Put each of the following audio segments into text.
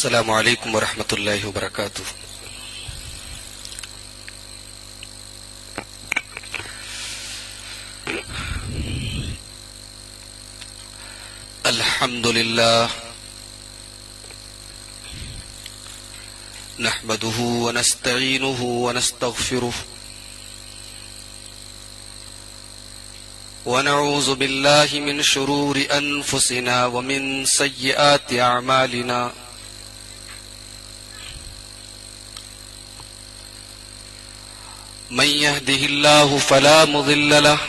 السلام علیکم ورحمۃ اللہ وبرکاتہ۔ الحمد للہ نحمده ونستعینه ونستغفره ونعوذ باللہ من شرور انفسنا ومن سیئات اعمالنا من يهده الله فلا مضل له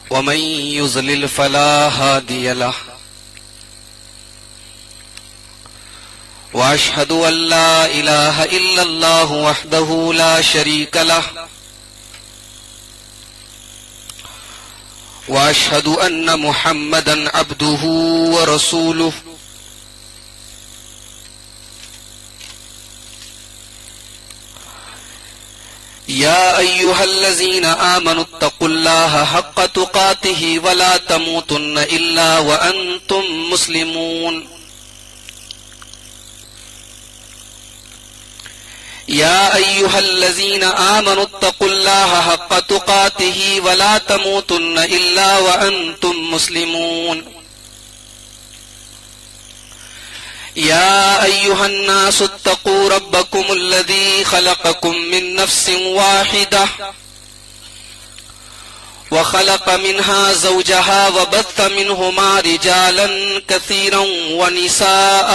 ومن يضلل فلا هادي له واشهد ان لا اله الا الله وحده لا شريك له واشهد ان محمدا عبده ورسوله يا أيها الذين آمنوا اتقوا الله حق تقاته ولا تموتن إلا وأنتم مسلمون يا أيها الذين آمنوا اتقوا الله حق تقاته ولا تموتن إلا وأنتم مسلمون يا أيها الناس اتقوا ربكم الذي خلقكم من نفس واحدة وخلق منها زوجها وبث منهما رجالا كثيرا ونساء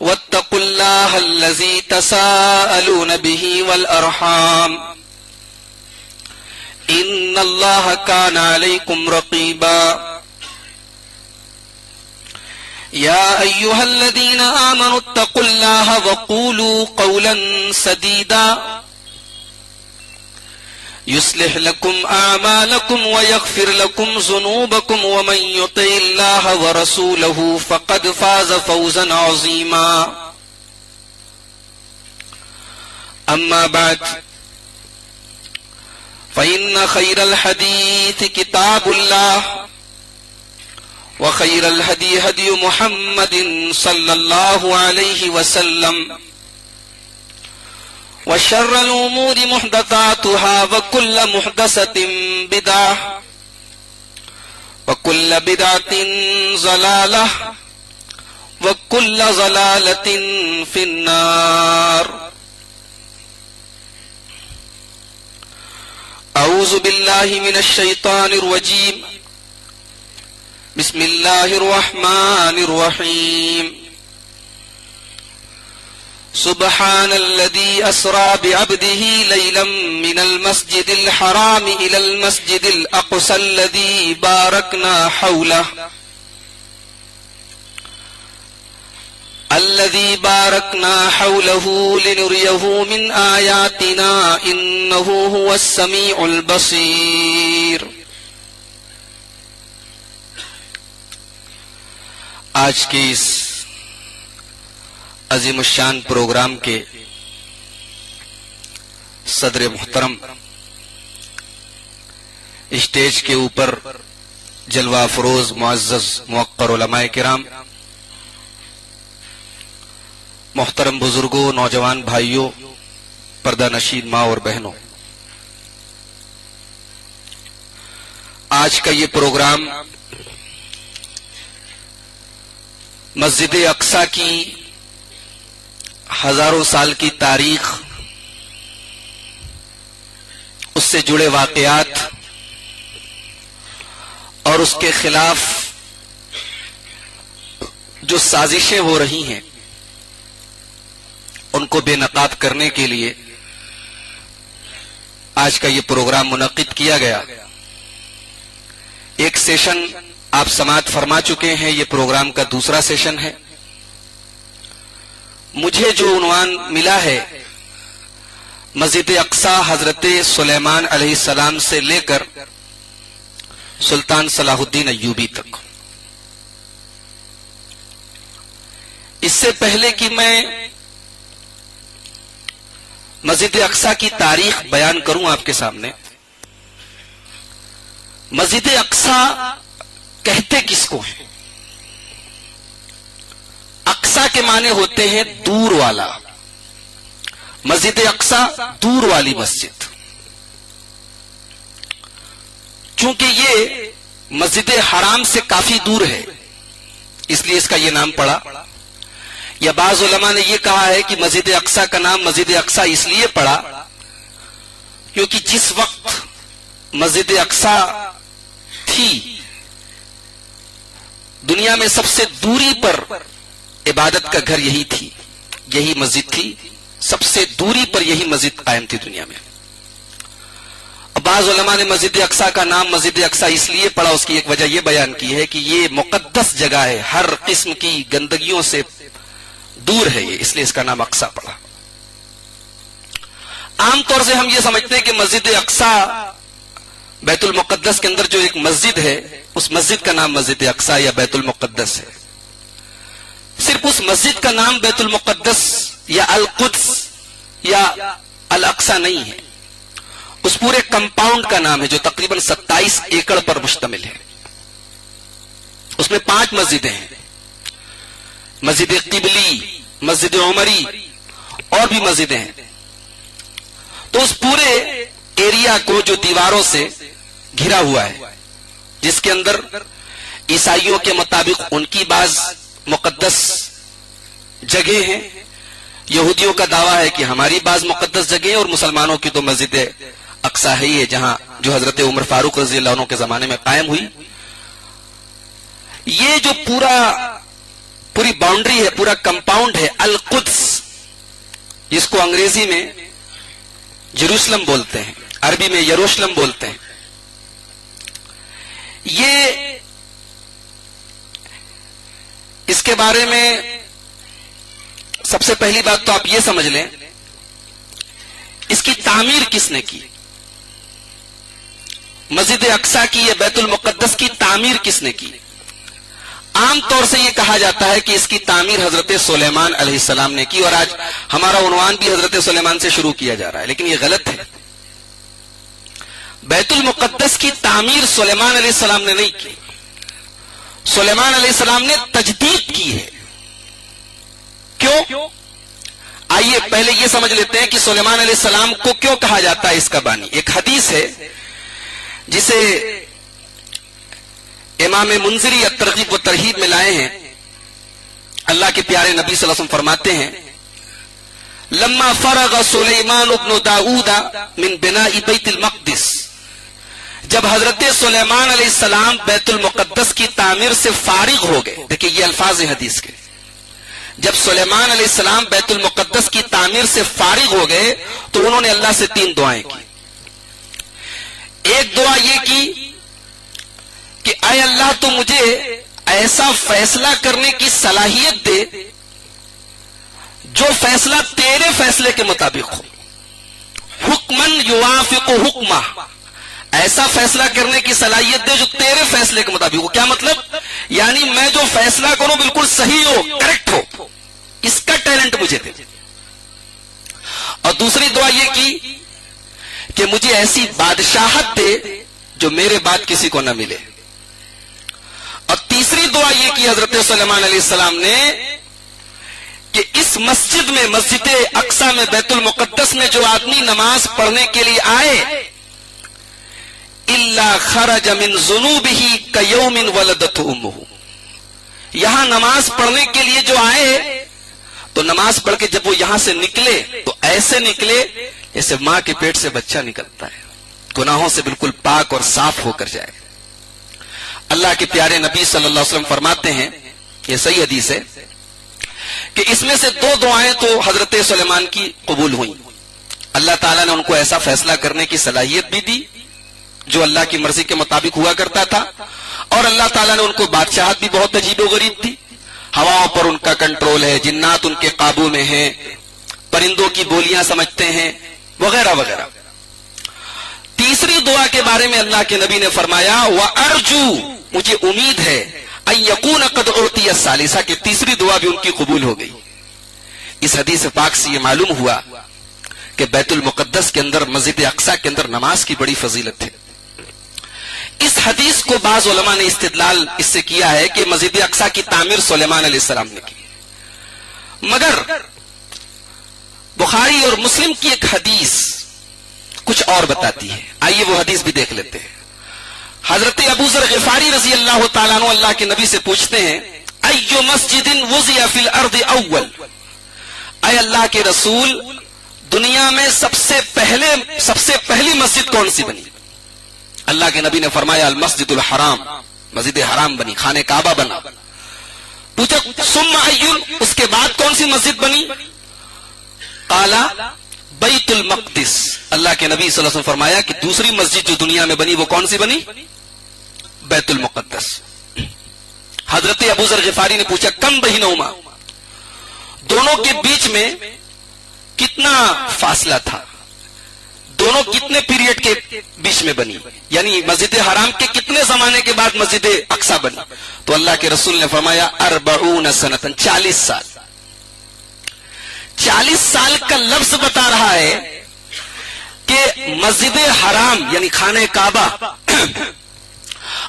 واتقوا الله الذي تساءلون به والأرحام إن الله كان عليكم رقيبا يا أيها الذين آمنوا اتقوا الله وقولوا قولا سديدا يصلح لكم أعمالكم ويغفر لكم ذنوبكم ومن يطع الله ورسوله فقد فاز فوزا عظيما أما بعد فإن خير الحديث كتاب الله وخير الهدي هدي محمد صلى الله عليه وسلم وشر الأمور محدثاتها وكل محدثة بدعة وكل بدعة ضلالة وكل ضلالة في النار أعوذ بالله من الشيطان الرجيم بسم الله الرحمن الرحيم سبحان الذي أسرى بعبده ليلا من المسجد الحرام إلى المسجد الأقصى الذي باركنا حوله لنريه من آياتنا إنه هو السميع البصير۔ آج کے اس عظیم الشان پروگرام کے صدر محترم، اسٹیج کے اوپر جلوہ افروز معزز موقر علماء کرام، محترم بزرگوں، نوجوان بھائیوں، پردہ نشین ماں اور بہنوں، آج کا یہ پروگرام مسجد اقصی کی ہزاروں سال کی تاریخ، اس سے جڑے واقعات اور اس کے خلاف جو سازشیں ہو رہی ہیں ان کو بے نقاب کرنے کے لیے آج کا یہ پروگرام منعقد کیا گیا۔ ایک سیشن آپ سماعت فرما چکے ہیں، یہ پروگرام کا دوسرا سیشن ہے۔ مجھے جو عنوان ملا ہے مسجد اقصی حضرت سلیمان علیہ السلام سے لے کر سلطان صلاح الدین ایوبی تک۔ اس سے پہلے کہ میں مسجد اقصی کی تاریخ بیان کروں آپ کے سامنے، مسجد اقصی کہتے کس کو ہیں؟ اقصا کے معنی ہوتے ہیں دور والا. مسجد اقصا دور والی مسجد. چونکہ یہ مسجد حرام سے کافی دور ہے اس لیے اس کا یہ نام پڑا. یا بعض علماء نے یہ کہا ہے کہ مسجد اقصا کا نام مسجد اقصا اس لیے پڑا کیونکہ جس وقت مسجد اقصا تھی دنیا میں سب سے دوری پر عبادت کا گھر یہی تھی, یہی مسجد تھی. سب سے دوری پر یہی مسجد قائم تھی دنیا میں. بعض علماء نے مسجد اقصا کا نام مسجد اقصا اس لیے پڑا, اس کی ایک وجہ یہ بیان کی ہے کہ یہ مقدس جگہ ہے, ہر قسم کی گندگیوں سے دور ہے یہ, اس لیے اس کا نام اقصا پڑا. عام طور سے ہم یہ سمجھتے ہیں کہ مسجد اقصا بیت المقدس کے اندر جو ایک مسجد ہے اس مسجد کا نام مسجد اقصا یا بیت المقدس ہے. صرف اس مسجد کا نام بیت المقدس یا القدس یا الاقصا نہیں ہے, اس پورے کمپاؤنڈ کا نام ہے جو تقریباً 27 ایکڑ پر مشتمل ہے. اس میں 5 مسجدیں ہیں, مسجد قبلی, مسجد عمری اور بھی مسجدیں ہیں. تو اس پورے ایریا کو جو دیواروں سے گھرا ہوا ہے جس کے اندر عیسائیوں کے مطابق ان کی بعض مقدس جگہیں ہیں, یہودیوں کا دعویٰ ہے کہ ہماری بعض مقدس جگہیں, اور مسلمانوں کی تو مسجد اقصا ہی ہے جہاں جو حضرت عمر فاروق رضی اللہ عنہ کے زمانے میں قائم ہوئی. یہ جو پوری باؤنڈری ہے, پورا کمپاؤنڈ ہے القدس, جس کو انگریزی میں جیروسلم بولتے ہیں, عربی میں یروشلم بولتے ہیں. یہ اس کے بارے میں سب سے پہلی بات تو آپ یہ سمجھ لیں اس کی تعمیر کس نے کی, مسجد اقصا کی یا بیت المقدس کی تعمیر کس نے کی. عام طور سے یہ کہا جاتا ہے کہ اس کی تعمیر حضرت سلیمان علیہ السلام نے کی, اور آج ہمارا عنوان بھی حضرت سلیمان سے شروع کیا جا رہا ہے, لیکن یہ غلط ہے. بیت المقدس کی تعمیر سلیمان علیہ السلام نے نہیں کی, سلیمان علیہ السلام نے تجدید کی ہے. کیوں؟ آئیے پہلے یہ سمجھ لیتے ہیں کہ سلیمان علیہ السلام کو کیوں کہا جاتا ہے اس کا بانی. ایک حدیث ہے جسے امام منذری الترغیب و ترہیب میں لائے ہیں. اللہ کے پیارے نبی صلی اللہ علیہ وسلم فرماتے ہیں لما فرغ سلیمان ابن داؤد من بناء بیت المقدس, جب حضرت سلیمان علیہ السلام بیت المقدس کی تعمیر سے فارغ ہو گئے. دیکھیں یہ الفاظ ہیں حدیث کے, جب سلیمان علیہ السلام بیت المقدس کی تعمیر سے فارغ ہو گئے تو انہوں نے اللہ سے 3 دعائیں کی. ایک دعا یہ کی کہ اے اللہ تو مجھے ایسا فیصلہ کرنے کی صلاحیت دے جو فیصلہ تیرے فیصلے کے مطابق ہو, حکمن یوافق حکمہ, ایسا فیصلہ کرنے کی صلاحیت دے جو تیرے فیصلے کے مطابق ہو. کیا مطلب؟ یعنی میں جو فیصلہ کروں بالکل صحیح ہو, کریکٹ ہو, اس کا ٹیلنٹ مجھے دے. اور دوسری دعا یہ کی کہ مجھے ایسی بادشاہت دے جو میرے بعد کسی کو نہ ملے. اور تیسری دعا یہ کی حضرت سلیمان علیہ السلام نے کہ اس مسجد میں, مسجد اقصا میں, بیت المقدس میں جو آدمی نماز پڑھنے کے لیے آئے الا خرج من ذنوبہ کیوم ولدتہ امہ, یہاں نماز پڑھنے کے لیے جو آئے تو نماز پڑھ کے جب وہ یہاں سے نکلے تو ایسے نکلے جیسے ماں کے پیٹ سے بچہ نکلتا ہے, گناہوں سے بالکل پاک اور صاف ہو کر جائے. اللہ کے پیارے نبی صلی اللہ علیہ وسلم فرماتے ہیں, یہ صحیح حدیث ہے, کہ اس میں سے 2 دعائیں تو حضرت سلیمان کی قبول ہوئیں. اللہ تعالیٰ نے ان کو ایسا فیصلہ کرنے کی صلاحیت بھی دی جو اللہ کی مرضی کے مطابق ہوا کرتا تھا, اور اللہ تعالیٰ نے ان کو بادشاہت بھی بہت عجیب و غریب دی. ہواؤں پر ان کا کنٹرول ہے, جنات ان کے قابو میں ہیں, پرندوں کی بولیاں سمجھتے ہیں, وغیرہ وغیرہ. تیسری دعا کے بارے میں اللہ کے نبی نے فرمایا وَأَرْجُو, مجھے امید ہے ان یکون قد اعطی الثالثہ, کہ تیسری دعا بھی ان کی قبول ہو گئی. اس حدیث پاک سے یہ معلوم ہوا کہ بیت المقدس کے اندر, مسجد اقصا کے اندر نماز کی بڑی فضیلت ہے. اس حدیث کو بعض علماء نے استدلال اس سے کیا ہے کہ مسجد اقصی کی تعمیر سلیمان علیہ السلام نے کی، مگر بخاری اور مسلم کی ایک حدیث کچھ اور بتاتی ہے. آئیے وہ حدیث بھی دیکھ لیتے ہیں. حضرت ابو ذر غفاری رضی اللہ تعالیٰ عنہ اللہ کے نبی سے پوچھتے ہیں ایو مسجد وضع فی الارض اول، اے اللہ کے رسول دنیا میں سب سے پہلی مسجد کون سی بنی؟ اللہ کے نبی نے فرمایا المسجد الحرام، مسجد حرام بنی، خانہ کعبہ بنا. پوچھا ثم ایون، اس کے بعد کون سی مسجد بنی؟ قالا بیت المقدس. اللہ کے نبی صلی اللہ علیہ وسلم فرمایا کہ دوسری مسجد جو دنیا میں بنی وہ کون سی بنی؟ بیت المقدس. حضرت ابو ذر غفاری نے پوچھا کم بینہما، دونوں کے بیچ میں کتنا فاصلہ تھا، دونوں کتنے پیریڈ کے بیچ میں بنی، یعنی مسجد حرام کے کتنے زمانے کے بعد مسجد اقصی بنی؟ تو اللہ کے رسول نے فرمایا 40 سنتن، 40 سال. 40 سال کا لفظ بتا رہا ہے کہ مسجد حرام یعنی خانہ کعبہ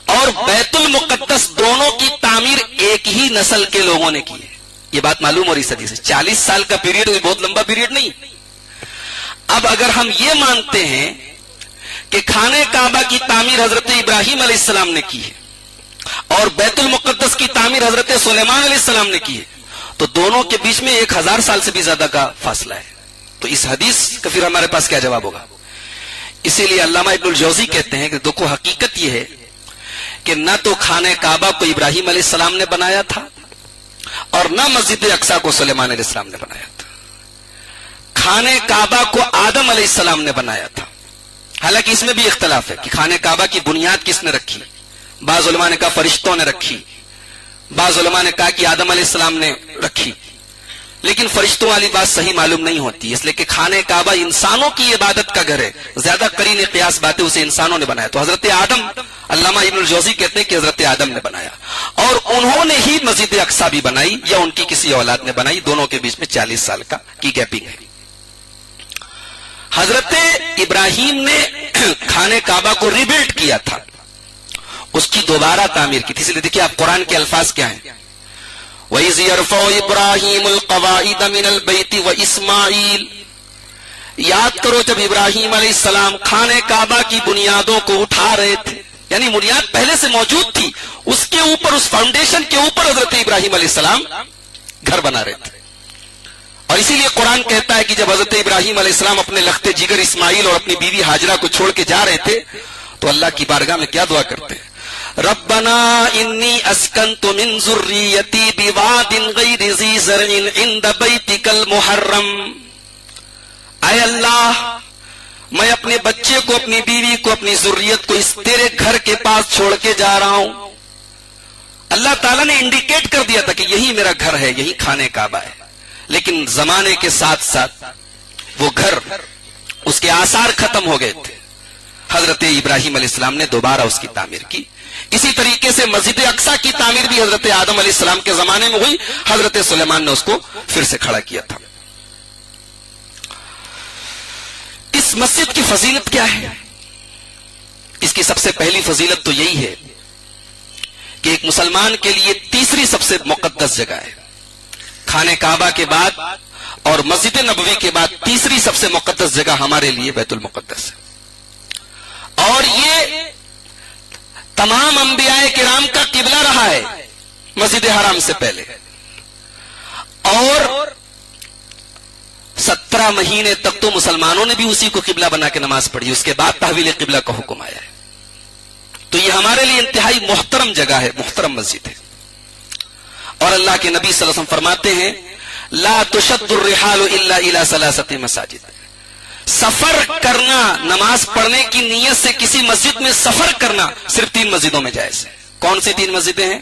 اور بیت المقدس دونوں کی تعمیر ایک ہی نسل کے لوگوں نے کی ہے. یہ بات معلوم ہو رہی صدی سے. 40 سال کا پیریڈ بہت لمبا پیریڈ نہیں. اب اگر ہم یہ مانتے ہیں کہ خانہ کعبہ کی تعمیر حضرت ابراہیم علیہ السلام نے کی ہے اور بیت المقدس کی تعمیر حضرت سلیمان علیہ السلام نے کی ہے تو دونوں کے بیچ میں 1000 سال سے بھی زیادہ کا فاصلہ ہے. تو اس حدیث کا پھر ہمارے پاس کیا جواب ہوگا؟ اسی لیے علامہ ابن الجوزی کہتے ہیں کہ دیکھو حقیقت یہ ہے کہ نہ تو خانہ کعبہ کو ابراہیم علیہ السلام نے بنایا تھا اور نہ مسجد اقصی کو سلیمان علیہ السلام نے بنایا تھا. خانہ کعبہ کو آدم علیہ السلام نے بنایا تھا. حالانکہ اس میں بھی اختلاف ہے کہ خانہ کعبہ کی بنیاد کس نے رکھی. بعض علماء نے کہا فرشتوں نے رکھی، بعض علماء نے کہا کہ آدم علیہ السلام نے رکھی، لیکن فرشتوں والی بات صحیح معلوم نہیں ہوتی، اس لیے کہ خانہ کعبہ انسانوں کی عبادت کا گھر ہے. زیادہ قرین قیاس باتیں اسے انسانوں نے بنایا. تو حضرت آدم، علامہ ابن الجوزی کہتے ہیں کہ حضرت آدم نے بنایا اور انہوں نے ہی مسجد اقصی بھی بنائی یا ان کی کسی اولاد نے بنائی. دونوں کے بیچ میں 40 سال کی گیپنگ ہے. حضرت ابراہیم نے خانہ کعبہ کو ریبلڈ کیا تھا، اس کی دوبارہ تعمیر کی تھی. اس لیے دیکھیے آپ قرآن کے الفاظ کیا ہیں. وَإِذْ يَرْفَعُ إِبْرَاهِيمُ الْقَوَاعِدَ مِنَ الْبَيْتِ وَإِسْمَاعِيلُ، یاد کرو جب ابراہیم علیہ السلام خانہ کعبہ کی بنیادوں کو اٹھا رہے تھے، یعنی بنیاد پہلے سے موجود تھی، اس کے اوپر، اس فاؤنڈیشن کے اوپر حضرت ابراہیم علیہ السلام گھر بنا رہے تھے. اور اسی لیے قرآن کہتا ہے کہ جب حضرت ابراہیم علیہ السلام اپنے لخت جگر اسماعیل اور اپنی بیوی ہاجرہ کو چھوڑ کے جا رہے تھے تو اللہ کی بارگاہ میں کیا دعا کرتے ہیں؟ ربنا انی اسکنت من ذریتی بواد غیر ذی زرع عند بیتک المحرم، اے اللہ میں اپنے بچے کو، اپنی بیوی کو، اپنی ذریت کو اس تیرے گھر کے پاس چھوڑ کے جا رہا ہوں. اللہ تعالیٰ نے انڈیکیٹ کر دیا تھا کہ یہی میرا گھر ہے، یہی خانہ کعبہ ہے، لیکن زمانے کے ساتھ ساتھ وہ گھر، اس کے آثار ختم ہو گئے تھے. حضرت ابراہیم علیہ السلام نے دوبارہ اس کی تعمیر کی. اسی طریقے سے مسجد اقصی کی تعمیر بھی حضرت آدم علیہ السلام کے زمانے میں ہوئی، حضرت سلیمان نے اس کو پھر سے کھڑا کیا تھا. اس مسجد کی فضیلت کیا ہے؟ اس کی سب سے پہلی فضیلت تو یہی ہے کہ ایک مسلمان کے لیے تیسری سب سے مقدس جگہ ہے. خانہ کعبہ کے بعد اور مسجد نبوی کے بعد تیسری سب سے مقدس جگہ ہمارے لیے بیت المقدس ہے. اور یہ تمام انبیاء کرام کا قبلہ رہا ہے مسجد حرام سے پہلے، اور 17 مہینے تک تو مسلمانوں نے بھی اسی کو قبلہ بنا کے نماز پڑھی. اس کے بعد تحویل قبلہ کا حکم آیا ہے. تو یہ ہمارے لیے انتہائی محترم جگہ ہے، محترم مسجد ہے. اور اللہ کے نبی صلی اللہ علیہ وسلم فرماتے ہیں لا تشد الرحال الا الى 3 مساجد، سفر کرنا، نماز پڑھنے کی نیت سے کسی مسجد میں سفر کرنا صرف 3 مسجدوں میں جائز ہے. کون سی 3 مسجدیں ہیں؟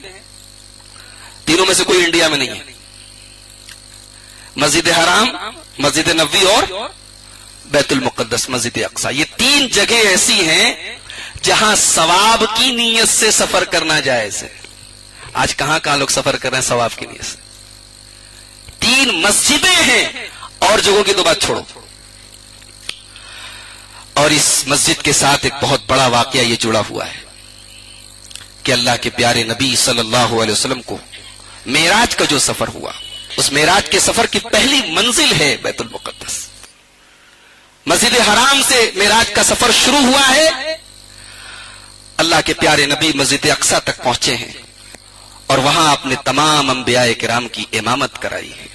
تینوں میں سے کوئی انڈیا میں نہیں ہے. مسجد حرام، مسجد نبوی اور بیت المقدس، مسجد اقصی. یہ 3 جگہ ایسی ہیں جہاں ثواب کی نیت سے سفر کرنا جائز ہے. آج کہاں کہاں لوگ سفر کر رہے ہیں ثواب کی نیت سے. 3 مسجدیں ہیں اور جگہوں کی تو بات چھوڑو. اور اس مسجد کے ساتھ ایک بہت بڑا واقعہ یہ جڑا ہوا ہے. کہ اللہ کے پیارے نبی صلی اللہ علیہ وسلم کو معراج کا جو سفر ہوا، اس معراج کے سفر کی پہلی منزل ہے بیت المقدس. مسجد حرام سے معراج کا سفر شروع ہوا ہے. اللہ کے پیارے نبی مسجد اقصی تک پہنچے ہیں اور وہاں آپ نے تمام انبیاء کرام کی امامت کرائی ہے،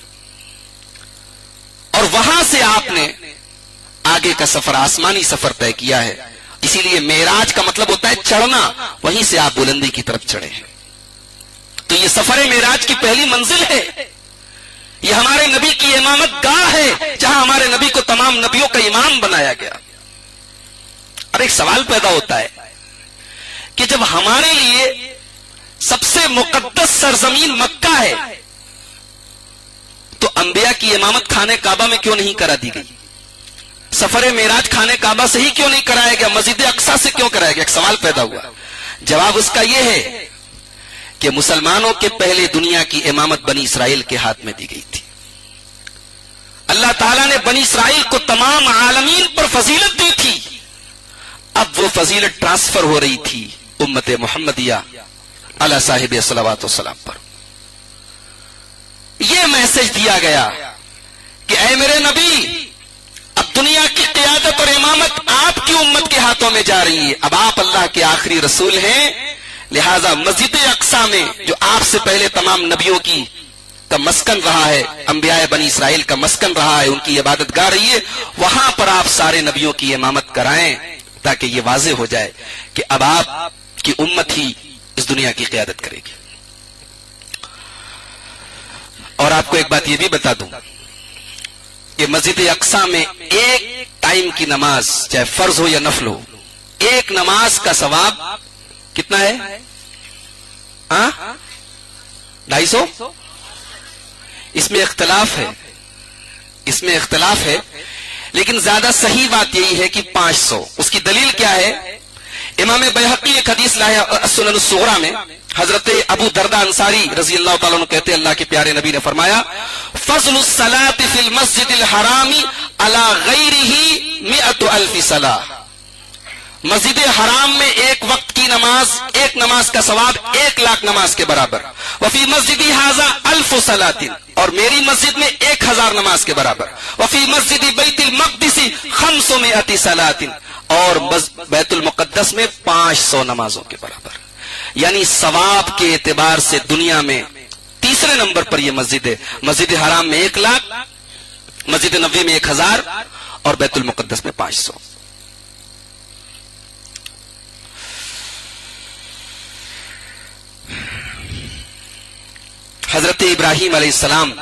اور وہاں سے آپ نے آگے کا سفر آسمانی سفر طے کیا ہے. اسی لیے معراج کا مطلب ہوتا ہے چڑھنا، وہیں سے آپ بلندی کی طرف چڑھے ہیں. تو یہ سفر معراج کی پہلی منزل ہے. یہ ہمارے نبی کی امامت گاہ ہے جہاں ہمارے نبی کو تمام نبیوں کا امام بنایا گیا. اب ایک سوال پیدا ہوتا ہے کہ جب ہمارے لیے سب سے مقدس سرزمین مکہ ہے تو انبیاء کی امامت خانہ کعبہ میں کیوں نہیں کرا دی گئی؟ سفر معراج خانہ کعبہ سے ہی کیوں نہیں کرایا گیا؟ مسجد اقصی سے کیوں کرایا گیا؟ ایک سوال پیدا ہوا. جواب اس کا یہ ہے کہ مسلمانوں کے پہلے دنیا کی امامت بنی اسرائیل کے ہاتھ میں دی گئی تھی. اللہ تعالیٰ نے بنی اسرائیل کو تمام عالمین پر فضیلت دی تھی. اب وہ فضیلت ٹرانسفر ہو رہی تھی امت محمدیہ علی صاحب صلوات والسلام پر. یہ میسج دیا گیا کہ اے میرے نبی، اب دنیا کی قیادت اور امامت آپ کی امت کے ہاتھوں میں جا رہی ہے. اب آپ اللہ کے آخری رسول ہیں، لہذا مسجد اقصی میں جو آپ سے پہلے تمام نبیوں کی کا مسکن رہا ہے، انبیاء بنی اسرائیل کا مسکن رہا ہے، ان کی عبادت گاہ رہی ہے، وہاں پر آپ سارے نبیوں کی امامت کرائیں تاکہ یہ واضح ہو جائے کہ اب آپ کی امت ہی اس دنیا کی قیادت کرے گی. اور آپ کو ایک بات یہ بھی بتا دوں کہ مسجد اقصی میں ایک ٹائم کی نماز، چاہے فرض ہو یا نفل ہو، ایک نماز کا ثواب کتنا ہے؟ 250. اس میں اختلاف ہے، اس میں اختلاف ہے، لیکن زیادہ صحیح بات یہی ہے کہ 500. اس کی دلیل کیا ہے؟ امام بیہقی ایک حدیث لایا السنن الصغریٰ میں، حضرت ابو درداء انصاری رضی اللہ تعالیٰ عنہ کہتے ہیں اللہ کے پیارے نبی نے فرمایا فضل الصلاۃ فی المسجد الحرام علی غیرہ 100,000 صلاۃ. مسجد حرام میں ایک وقت کی نماز، ایک نماز کا ثواب 1,00,000 نماز کے برابر. وفی مسجدی ھذا 1000 صلاۃ، اور میری مسجد میں 1000 نماز کے برابر. وفی مسجد بیت المقدس 500 صلاۃ، اور بیت المقدس میں 500 نمازوں کے برابر. یعنی ثواب کے اعتبار سے دنیا میں تیسرے نمبر پر یہ مسجد ہے. مسجد حرام میں 1,00,000، مسجد نبوی میں 1000 اور بیت المقدس میں 500. حضرت ابراہیم علیہ السلام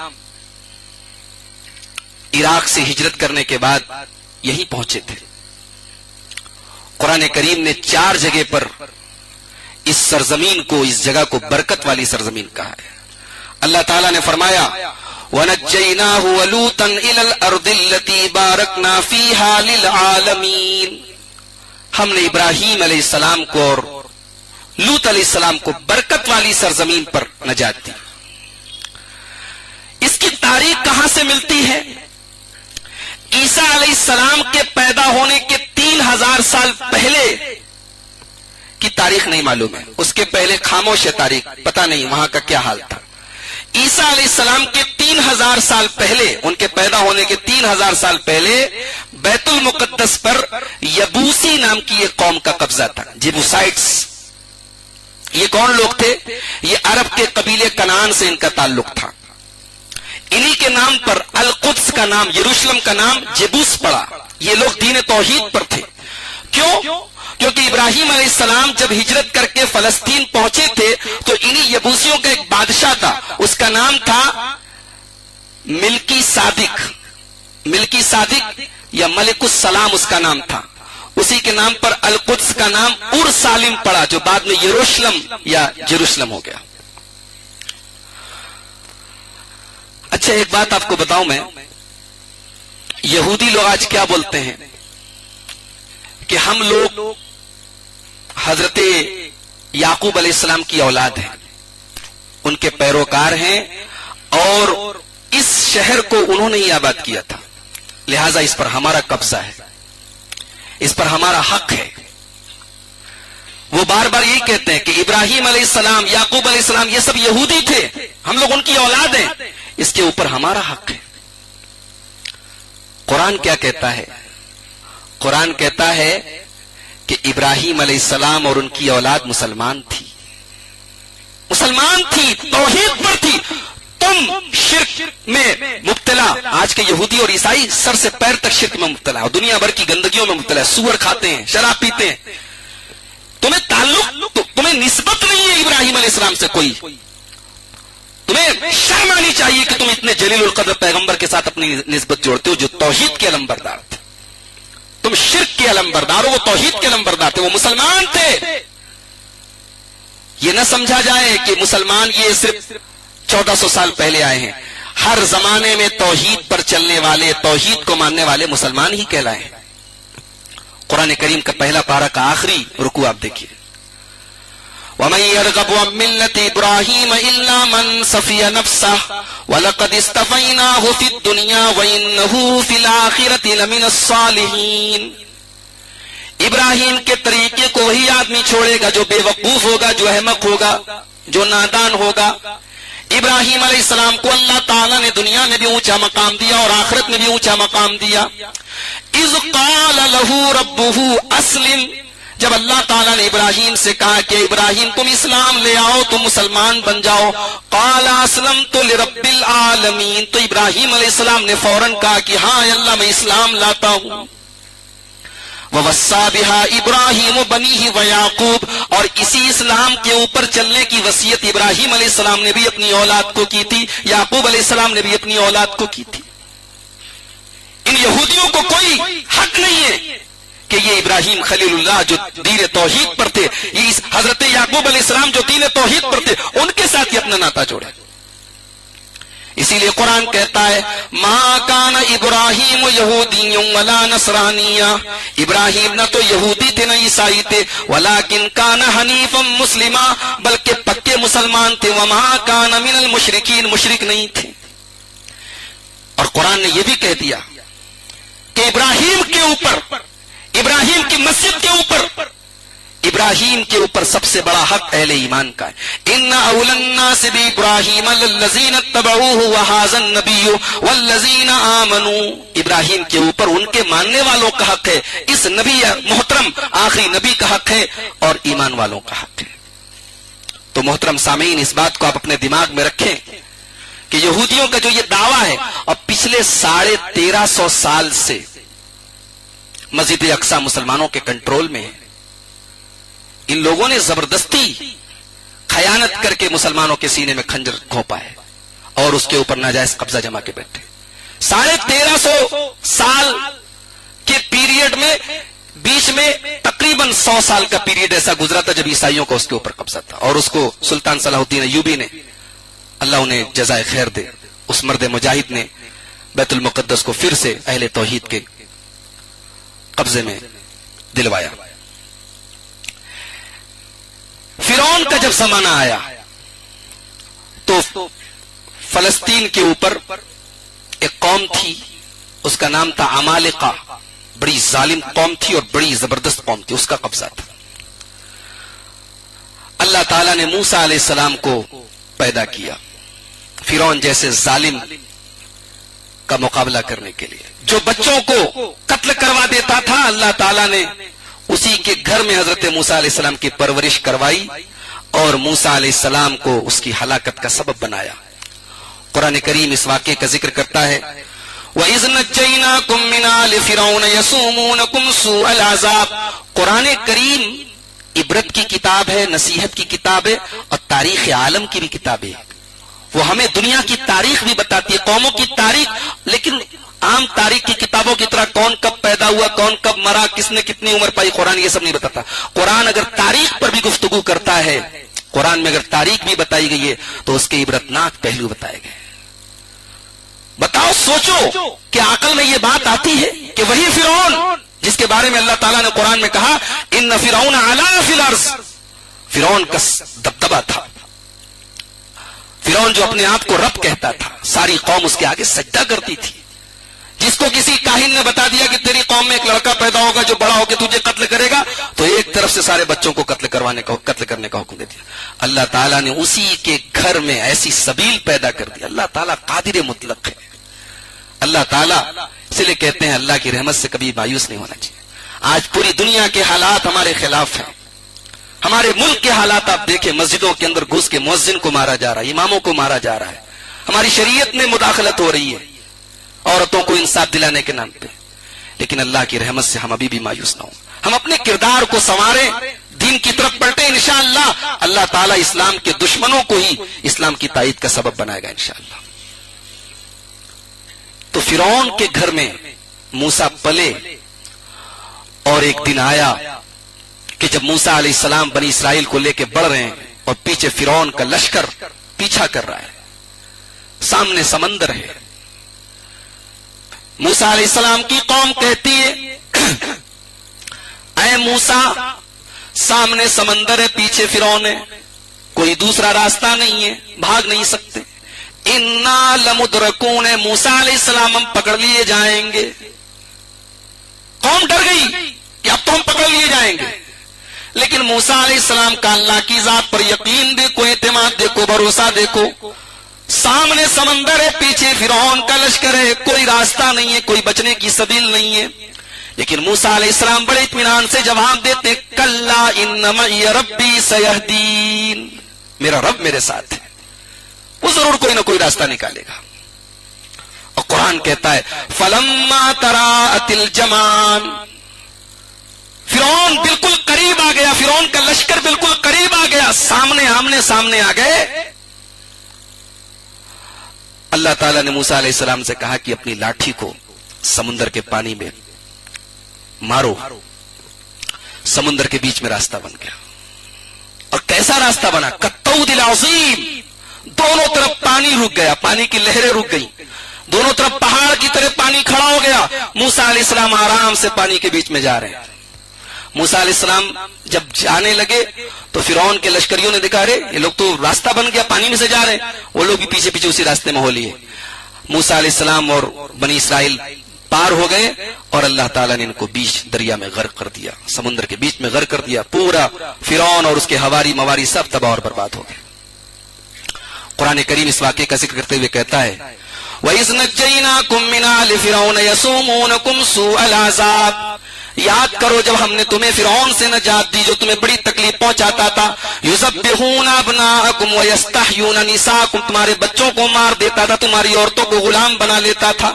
عراق سے ہجرت کرنے کے بعد یہیں پہنچے تھے. قرآن کریم نے 4 جگہ پر اس سرزمین کو، اس جگہ کو برکت والی سرزمین کہا ہے. اللہ تعالیٰ نے فرمایا وَنَجَّيْنَاهُ وَلُوطًا إِلَى الْأَرْضِ الَّتِي بَارَكْنَا فِيهَا لِلْعَالَمِينَ. ہم نے ابراہیم علیہ السلام کو اور لوط علیہ السلام کو برکت والی سرزمین پر نجات دی. اس کی تاریخ کہاں سے ملتی ہے؟ عیسیٰ علیہ السلام کے پیدا ہونے کے 3000 سال پہلے کی تاریخ نہیں معلوم ہے. اس کے پہلے خاموش ہے تاریخ، پتہ نہیں وہاں کا کیا حال تھا. عیسیٰ علیہ السلام کے 3000 سال پہلے، ان کے پیدا ہونے کے 3000 سال پہلے بیت المقدس پر یبوسی نام کی ایک قوم کا قبضہ تھا، جیبوسائٹس. یہ کون لوگ تھے؟ یہ عرب کے قبیلے کنعان سے ان کا تعلق تھا. انہی کے نام پر القدس کا نام، یروشلم کا نام جیبوس پڑا. یہ لوگ دین توحید پر تھے. کیوں؟ کیونکہ ابراہیم علیہ السلام جب ہجرت کر کے فلسطین پہنچے تھے تو انہی یبوسیوں کا ایک بادشاہ تھا، اس کا نام تھا ملکی صادق. ملکی صادق یا ملک السلام اس کا نام تھا. اسی کے نام پر القدس کا نام اورسالم پڑا، جو بعد میں یروشلم یا جیروشلم ہو گیا. اچھا ایک بات آپ کو بتاؤں میں، یہودی لوگ آج کیا بولتے ہیں کہ ہم لوگ حضرت یعقوب علیہ السلام کی اولاد ہیں، ان کے پیروکار ہیں، اور اس شہر کو انہوں نے ہی آباد کیا تھا، لہذا اس پر ہمارا قبضہ ہے، اس پر ہمارا حق ہے. وہ بار بار یہی کہتے ہیں کہ ابراہیم علیہ السلام، یعقوب علیہ السلام یہ سب یہودی تھے، ہم لوگ ان کی اولاد ہیں، اس کے اوپر ہمارا حق ہے۔ قرآن کیا کہتا ہے؟ قرآن کہتا ہے کہ ابراہیم علیہ السلام اور ان کی اولاد مسلمان تھی، مسلمان تھی، توحید پر تھی۔ تم شرک میں مبتلا، آج کے یہودی اور عیسائی سر سے پیر تک شرک میں مبتلا اور دنیا بھر کی گندگیوں میں مبتلا ہے، سور کھاتے ہیں، شراب پیتے ہیں، تمہیں تعلق، تمہیں نسبت نہیں ہے ابراہیم علیہ السلام سے کوئی، تمہیں شرم آنی چاہیے کہ تم اتنے جلیل القدر پیغمبر کے ساتھ اپنی نسبت جوڑتے ہو جو توحید کے علمبردار تھے۔ تم شرک کے علمبردار ہو، وہ توحید کے علمبردار تھے، وہ مسلمان تھے۔ یہ نہ سمجھا جائے کہ مسلمان یہ صرف 1400 سال پہلے آئے ہیں، ہر زمانے میں توحید پر چلنے والے، توحید کو ماننے والے مسلمان ہی کہلائے ہیں۔ قرآن کریم کا پہلا پارہ کا آخری رکوع آپ دیکھیے، وَمَن يَرْغَبُ عَن مِّلَّةِ إِبْرَاهِيمَ إِلَّا مَن سَفِيَ نَفْسَهُ وَلَقَدِ اسْتَفَيْنَاهُ فِي الدُّنْيَا وَإِنَّهُ فِي الْآخِرَةِ لَمِنَ الصَّالِحِينَ۔ ابراہیم کے طریقے کو وہی آدمی چھوڑے گا جو بے وقوف ہوگا، جو احمق ہوگا، جو نادان ہوگا۔ ابراہیم علیہ السلام کو اللہ تعالیٰ نے دنیا میں بھی اونچا مقام دیا اور آخرت میں بھی اونچا مقام دیا۔ اذ قال له ربه اسلم، جب اللہ تعالیٰ نے ابراہیم سے کہا کہ ابراہیم تم اسلام لے آؤ، تم مسلمان بن جاؤ، قال اسلمت لرب العالمین، تو ابراہیم علیہ السلام نے فوراً کہا کہ ہاں اللہ میں اسلام لاتا ہوں۔ وَوَصَّى بِهَا إِبْرَاهِيمُ بَنِيهِ وَيَعْقُوبَ، اور اسی اسلام کے اوپر چلنے کی وصیت ابراہیم علیہ السلام نے بھی اپنی اولاد کو کی تھی، یعقوب علیہ السلام نے بھی اپنی اولاد کو کی تھی۔ ان یہودیوں کو کوئی حق نہیں ہے کہ یہ ابراہیم خلیل اللہ جو دین توحید پر تھے، یہ حضرت یعقوب علیہ السلام جو دین توحید پر تھے، ان کے ساتھ یہ اپنا ناتا جوڑے۔ اسی لیے قرآن کہتا ہے ما کان ابراہیم یہودی ولا نصرانیہ، ابراہیم نہ تو یہودی تھے نہ عیسائی تھے، ولیکن کان حنیفا مسلما، بلکہ پکے مسلمان تھے، وما کان من المشرکین، مشرک نہیں تھے۔ اور قرآن نے یہ بھی کہہ دیا کہ ابراہیم کے اوپر، ابراہیم کی مسجد کے اوپر، ابراہیم کے اوپر سب سے بڑا حق اہل ایمان کا ہے۔ ان اول الناس بابراہیم للذین اتبعوہ وہذا النبی والذین آمنوا، ابراہیم کے اوپر ان کے ماننے والوں کا حق ہے، اس نبی محترم آخری نبی کا حق ہے، اور ایمان والوں کا حق ہے۔ تو محترم سامعین، اس بات کو آپ اپنے دماغ میں رکھیں کہ یہودیوں کا جو یہ دعویٰ ہے، اور پچھلے 1350 سال سے مسجد اقصی مسلمانوں کے کنٹرول میں ہے، ان لوگوں نے زبردستی خیانت کر کے مسلمانوں کے سینے میں خنجر گھونپا ہے اور اس کے اوپر ناجائز قبضہ جما کے بیٹھے۔ 1350 سال کے پیریڈ میں بیچ میں تقریباً 100 سال کا پیریڈ ایسا گزرا تھا جب عیسائیوں کا اس کے اوپر قبضہ تھا، اور اس کو سلطان صلاح الدین ایوبی نے، اللہ انہیں جزائے خیر دے، اس مرد مجاہد نے بیت المقدس کو پھر سے اہل توحید کے قبضے میں دلوایا۔ فرعون کا جب زمانہ آیا تو فلسطین کے اوپر ایک قوم تھی، اس کا نام تھا عمالقہ، بڑی ظالم قوم تھی اور بڑی زبردست قوم تھی، اس کا قبضہ تھا۔ اللہ تعالیٰ نے موسیٰ علیہ السلام کو پیدا کیا فرعون جیسے ظالم کا مقابلہ کرنے کے لیے، جو بچوں کو قتل کروا دیتا تھا، اللہ تعالیٰ نے اسی کے گھر میں حضرت موسیٰ علیہ السلام کی پرورش کروائی اور موسیٰ علیہ السلام کو اس کی ہلاکت کا سبب بنایا۔ قرآن کریم اس واقعے کا ذکر کرتا ہے وَإِذْ نَجَّيْنَاكُمْ مِنْ آلِ فِرْعَوْنَ يَسُومُونَكُمْ سُوءَ الْعَذَابِ، قرآن کریم عبرت کی کتاب ہے، نصیحت کی کتاب ہے، اور تاریخ عالم کی بھی کتاب ہے۔ وہ ہمیں دنیا کی تاریخ بھی بتاتی ہے، قوموں کی تاریخ، لیکن عام تاریخ کی کتابوں کی طرح کون کب پیدا ہوا، کون کب مرا، کس نے کتنی عمر پائی، قرآن یہ سب نہیں بتاتا۔ قرآن اگر تاریخ پر بھی گفتگو کرتا ہے، قرآن میں اگر تاریخ بھی بتائی گئی ہے تو اس کے عبرتناک پہلو بتائے گئے۔ بتاؤ، سوچو کہ عقل میں یہ بات آتی ہے کہ وہی فرعون جس کے بارے میں اللہ تعالیٰ نے قرآن میں کہا ان فرعون علا فی الارض، فرعون کا دبدبہ تھا، فرعون جو اپنے آپ کو رب کہتا تھا، ساری قوم اس کے آگے سجدہ کرتی تھی، جس کو کسی کاہن نے بتا دیا کہ تیری قوم میں ایک لڑکا پیدا ہوگا جو بڑا ہو کے تجھے قتل کرے گا، تو ایک طرف سے سارے بچوں کو قتل کرنے کا حکم دے دیا۔ اللہ تعالیٰ نے اسی کے گھر میں ایسی سبیل پیدا کر دی۔ اللہ تعالیٰ قادر مطلق ہے۔ اللہ تعالیٰ اس لیے کہتے ہیں اللہ کی رحمت سے کبھی مایوس نہیں ہونا چاہیے۔ آج پوری دنیا کے حالات ہمارے خلاف ہیں۔ ہمارے ملک کے حالات آپ دیکھیں، مسجدوں کے اندر گھس کے مؤذن کو مارا جا رہا ہے، اماموں کو مارا جا رہا ہے، ہماری شریعت میں مداخلت ہو رہی ہے عورتوں کو انصاف دلانے کے نام پہ۔ لیکن اللہ کی رحمت سے ہم ابھی بھی مایوس نہ ہوں، ہم اپنے کردار کو سنواریں، دین کی طرف پلٹیں، انشاءاللہ اللہ تعالیٰ اسلام کے دشمنوں کو ہی اسلام کی تائید کا سبب بنائے گا انشاءاللہ۔ تو فرعون کے گھر میں موسیٰ پلے، اور ایک دن آیا کہ جب موسیٰ علیہ السلام بنی اسرائیل کو لے کے بڑھ رہے ہیں اور پیچھے فرعون کا لشکر پیچھا کر رہا ہے، سامنے سمندر ہے، موسیٰ علیہ السلام کی قوم کہتی ہے اے موسیٰ سامنے سمندر ہے، پیچھے فرعون ہے، کوئی دوسرا راستہ نہیں ہے، بھاگ نہیں سکتے، انا لمدرکون، موسیٰ علیہ السلام ہم پکڑ لیے جائیں گے۔ قوم ڈر گئی کہ اب تو ہم پکڑ لیے جائیں گے، لیکن موسیٰ علیہ السلام کا اللہ کی ذات پر یقین دیکھو، اعتماد دیکھو، بھروسہ دیکھو، سامنے سمندر ہے، پیچھے فرعون کا لشکر ہے، کوئی راستہ نہیں ہے، کوئی بچنے کی سبیل نہیں ہے، لیکن موسیٰ علیہ السلام بڑے اطمینان سے جواب دیتے کلا ان معی ربی سیہدین، میرا رب میرے ساتھ ہے، وہ ضرور کوئی نہ کوئی راستہ نکالے گا۔ اور قرآن کہتا ہے فلما تراءت الجمعان، فرعون بالکل قریب آ گیا، فرعون کا لشکر بالکل قریب آ گیا، سامنے آمنے سامنے آ گئے۔ اللہ تعالیٰ نے موسیٰ علیہ السلام سے کہا کہ اپنی لاٹھی کو سمندر کے پانی میں مارو، سمندر کے بیچ میں راستہ بن گیا۔ اور کیسا راستہ بنا؟ کالطود العظیم، دونوں طرف پانی رک گیا، پانی کی لہریں رک گئی، دونوں طرف پہاڑ کی طرح پانی کھڑا ہو گیا، موسیٰ علیہ السلام آرام سے پانی کے بیچ میں جا رہے ہیں۔ موسیٰ علیہ السلام جب جانے لگے تو فرعون کے لشکریوں نے دیکھا رے یہ لوگ تو راستہ بن گیا، پانی میں سے جا رہے ہیں، وہ لوگ بھی پیچھے پیچھے اسی راستے میں ہو لیے۔ موسیٰ علیہ السلام اور بنی اسرائیل پار ہو گئے اور اللہ تعالیٰ نے ان کو بیچ دریا میں غرق کر دیا، سمندر کے بیچ میں غرق کر دیا، پورا فرعون اور اس کے ہواری مواری سب تباہ اور برباد ہو گئے۔ قرآن کریم اس واقعے کا ذکر کرتے ہوئے کہتا ہے وَإِذْ نَجَّيْنَاكُمْ مِنْ آلِ فِرْعَوْنَ يَسُومُونَكُمْ سُوءَ الْعَذَابِ، یاد کرو جب ہم نے تمہیں فرعون سے نجات دی جو تمہیں بڑی تکلیف پہنچاتا تھا، یذبحون ابناءکم ویستحیون نساءکم، تمہارے بچوں کو مار دیتا تھا، تمہاری عورتوں کو غلام بنا لیتا تھا۔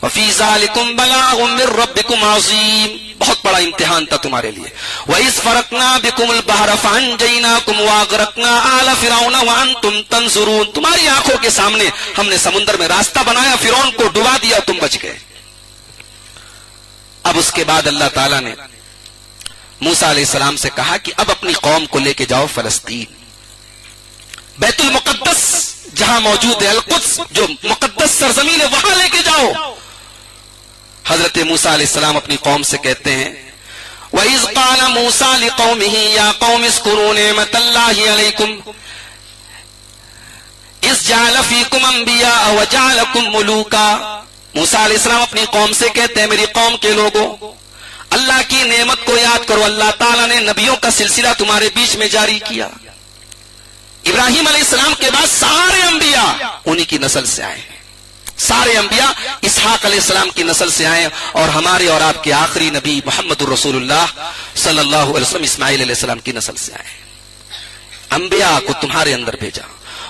وفی ذالکم بلاغ من ربکم عظیم، بہت بڑا امتحان تھا تمہارے لیے۔ وَإِذْ فَرَقْنَا بِكُمُ الْبَحْرَ فَأَنْجَيْنَاكُمْ وَأَغْرَقْنَا آلَ فِرْعَوْنَ وَأَنْتُمْ تَنْظُرُونَ، تمہاری آنکھوں کے سامنے ہم نے سمندر میں راستہ بنایا، فرعون کو ڈبا دیا، تم بچ گئے۔ اب اس کے بعد اللہ تعالیٰ نے موسیٰ علیہ السلام سے کہا کہ اب اپنی قوم کو لے کے جاؤ فلسطین، بیت المقدس جہاں موجود ہے، القدس جو مقدس سرزمین ہے، وہاں لے کے جاؤ۔ حضرت موسیٰ علیہ السلام اپنی قوم سے کہتے ہیں وَإِذْ قَالَ مُوسَىٰ لِقَوْمِهِ يَا قَوْمِ اذْكُرُوا نِعْمَةَ اللَّهِ عَلَيْكُمْ إِذْ جَعَلَ فِيكُمْ أَنْبِيَاءَ وَجَعَلَكُمْ مُلُوكًا، موسیٰ علیہ السلام اپنی قوم سے کہتے ہیں میری قوم کے لوگوں اللہ کی نعمت کو یاد کرو، اللہ تعالیٰ نے نبیوں کا سلسلہ تمہارے بیچ میں جاری کیا، ابراہیم علیہ السلام کے بعد سارے انبیاء انہی کی نسل سے آئے ہیں، سارے انبیاء اسحاق علیہ السلام کی نسل سے آئے، اور ہمارے اور آپ کے آخری نبی محمد الرسول اللہ صلی اللہ علیہ وسلم اسماعیل علیہ السلام کی نسل سے آئے ہیں۔ انبیاء کو تمہارے اندر بھیجا،